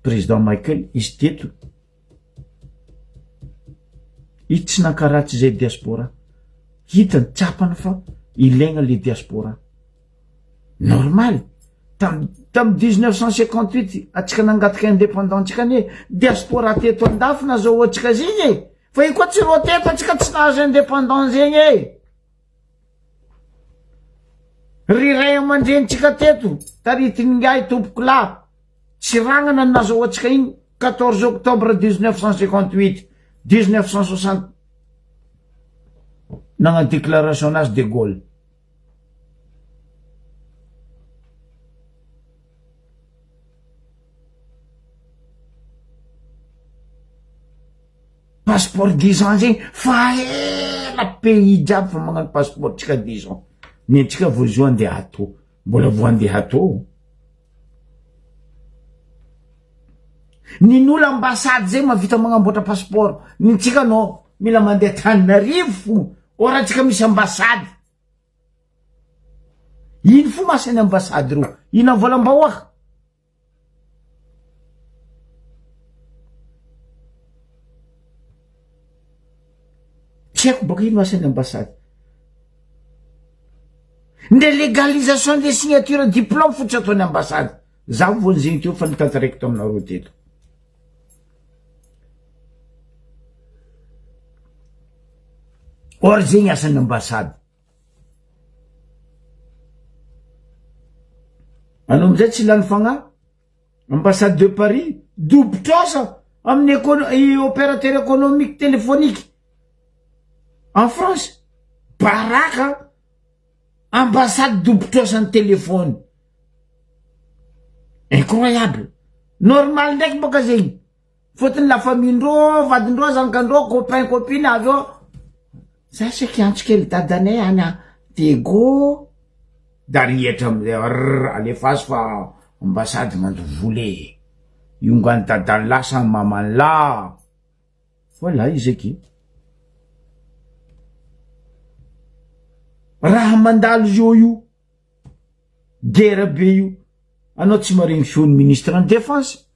président Michael izy teto i tsy nankaratsy zay diaspora hitany tsapana fa ilaigna le diaspora normal. Tam 1958 atsika nangataka indépendantsika ane diaspora teto andafy nazao atsika zegny fa i koa tsy ro teto atsika tsy nahazo indépendant zegny riray amandrenitsika teto taritiningay tompoko la tsy ragnana nazao atsika igny 14 octobre 1958 1960 nagnano déclaration nazy de Gaulle. Passeport 10 ans zegny fa ela pays jiaby fa magnano passeport tsika 10 ans ny antsika vozo andeha atao mbola vo andeha atao nin'olo ambassade zegny mavita magnamboatra passeport ny tsika no mila mandeha Tananarivo ora tsika misy ambassade ino fo masany ambassade ro ina volam-bahoaka tsy haiko boka ino masany ambassade nde légalisation des signatures diplôme fotsy ataony ambassade za voany zegny teo fa nitantaraiky to aminareo teto. Or zegny asan'ny ambassade anao amizay tsy lany fagnahy ambassade de Paris dobotrosa amin'ny opérateur économique téléphonique en France baraka ambassade dobotrosan'ny téléphone incroyable. Normal ndraiky boka zegny fotony la famille-ndreo vadindreo zanakandreo copain copine avyo za saky antsikely dadanay any Tego da rihatra amizay alefazy fa ambassade mandovole iongany dadany la samy mamany la voilà izy aky raha mandalo zio io guerre be io anao tsy maregny feony ministre en défense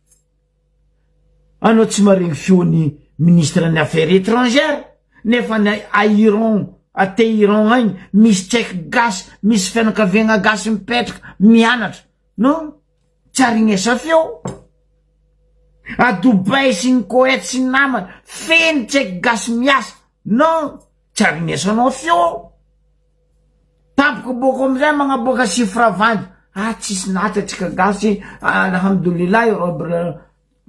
anao tsy maregny feony ministre en affaires étrangères nefa a Iran a Téhéran agny misy tsaiky gasy misy fianakaviagna gasy mipetraka mianatra non tsy arignesa feo a Dubai sy ny Koweït sy ny namany feny tsaiky gasy miasa non tsy arignesanao feo tampoko boko amizay magnaboaka sifra vandy tsisy naty atsika gasy alhamdoulilah robre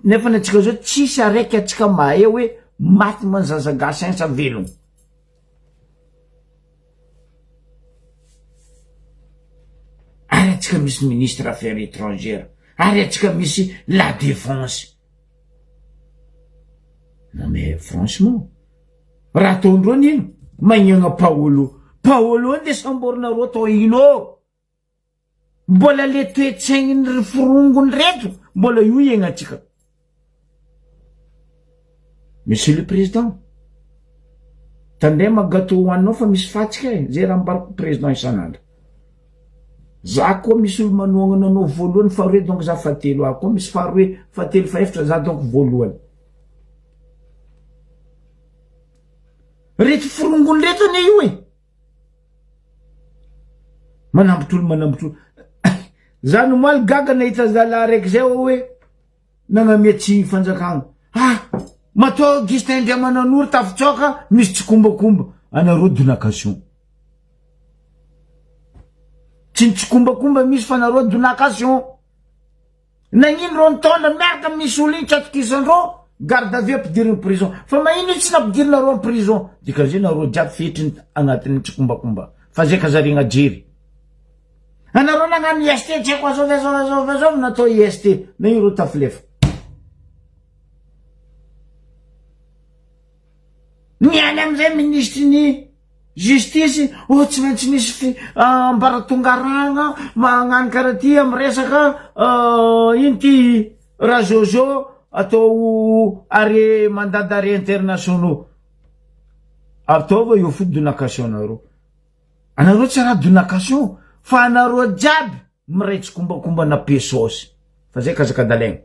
nefa natsika zao tsisy araiky atsika mahay hoe maty manzaza gasy agny sa velogno ary atsika misy ministre affaires étrangères ary atsika misy la défense. Non mais franchement raha ataondreo nino magnagna Paolo nde samborinareo atao ino mbola le toetsaigny ny forongony reto mbola io iagnatsika. Monsieur le président tandrema gâteau hoaninao fa misy fatsika zay raha mbarako président isanandro za koa misy olo manognana anao voalohany faharoe donc za fahatelo ako koa misy faharoe fahatelo faefatra za donc voalohany reto forongony reto ane io manambotry olo za nomaly gaga nahita zala raiky zay hoe nagnametsy fanjakagna matao Augustin Andriamananory tafitsoka misy tsy kombakomba anareo donation tsy kombakomba misy fa anareo donation nagnino ro nitondra miaraka misy olo igny tsatokisandreo garde à vue ampidiriny prison fa magnino tsy nampidirinareo en prison dika zay nareo jiaby fetriny agnatin'ny tsy kombakomba fa zay ka zarigna jery Anareo nagnano IST tsy haiko azao natao IST na io ro tafilefa ny any amizay ministry ny justice tsy maintsy misy ambaratongaragna magnano karaha ty amy resaka ino ty raha Jojo atao are mandat d'arrêt internationaux ataova io fo donation anareo tsy raha donation fa anareo jiaby miraitsy kombakombana pesosy fa zay kazakadalegna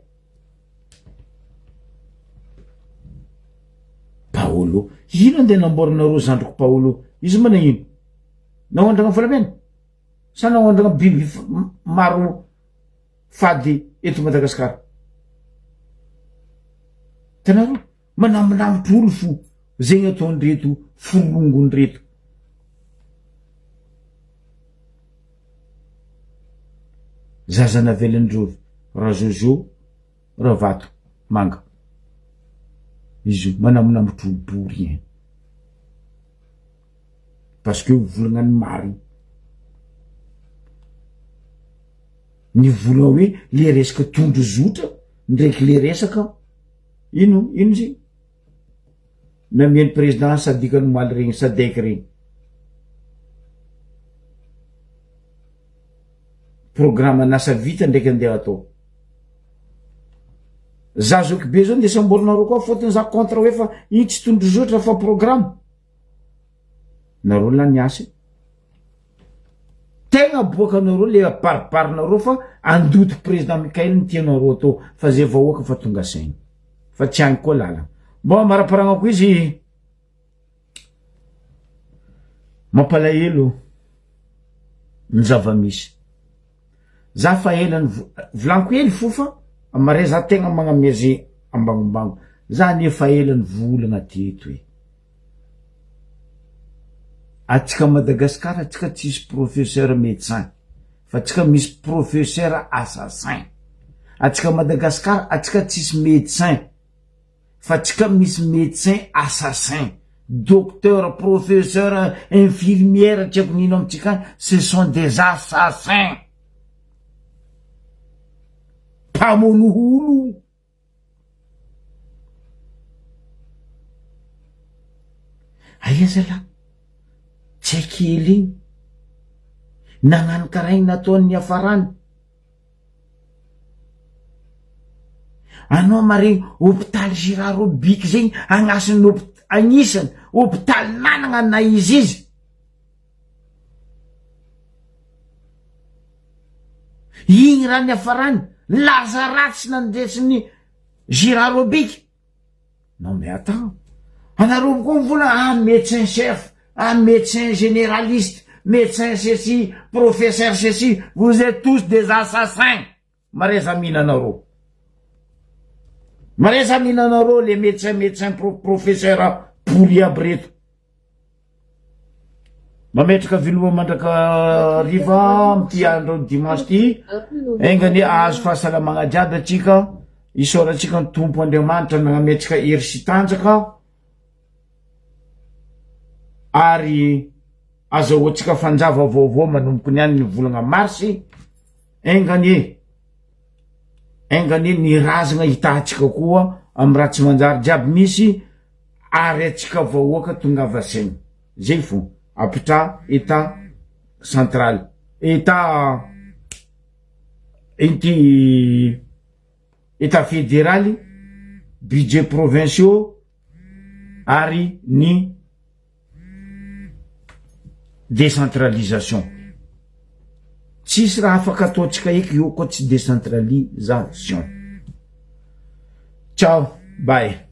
Paolo ino andeha namboarinareo zandriko Paolo izy mana ino naondragna volamena sa naondragna biby maro fady eto Madagasikara tanareo manaminamitra olo fo zegny ataondreto folongondreto zaza navelindreo raha Jojo raha Vato Manga izy io manaminamitra olo bory parce que volagnany mariny ny volagna hoe le resaka tondro zotra ndraiky le resaka ino izy namieny président Sadika Nomaly regny Sadek regny programme nasa vita ndraiky andeha atao za zoky be zao nde samborinareo koa fôtiny za contre hoe fa iny tsy tondro zotra fa programme nareo la niasy tegna boaka anareo le pariparinareo fa andoty président Mikaely ny tianareo atao fa zay vahoaka fa tonga saigny fa tsy agny koa lala bon maraparagnako izy mampalahelo ny zava-misy za fa elany volaniko hely fo fa amare za tegna magnamezy ambangombango za nefa elany volagna teto hoe atsika Madagasikara atsika tsisy professeur médecin fa atsika misy professeur assassin atsika Madagasikara atsika tsisy médecin fa atsika misy médecin assassin docteur professeur infirmière tsy haiko nino amitsika ce sont des assassins mpamono olo aia zala tsy akely igny nagnano karaha igny nataon'ny hafarany anao maregny hôpitaly Girard-Robic zegny agnasany agnisany hôpitaly nanagna na izy igny raha ny hafarany laza ratsy nandesiny Girard-Robic non mais attends anareo koa mivola médecin chef médecin généraliste médecin ceci professeur ceci vous êtes tous des assassins mareza minanareo mareza minanareo les médecin professeur pourri aby reto mametraka viloma mandraka riva amty andro dimanche ty engany azo fahasalamagna jiaby atsika isaoratsika ny tompo Andriamanitra nagnametraka hery sy tanjaka ary azahoatsika fanjava vaovao manomboky ny any ny volagna marsy engany ny razagna hitahatsika koa amy raha tsy manjary jiaby misy ary atsika vahoaka tonga vasaigny zay fo apitra état central état inty état fédéraly budget provinciaux ary ny décentralisation tsisy raha afaka ataotsika eky io koa tsy décentralisation ciao bye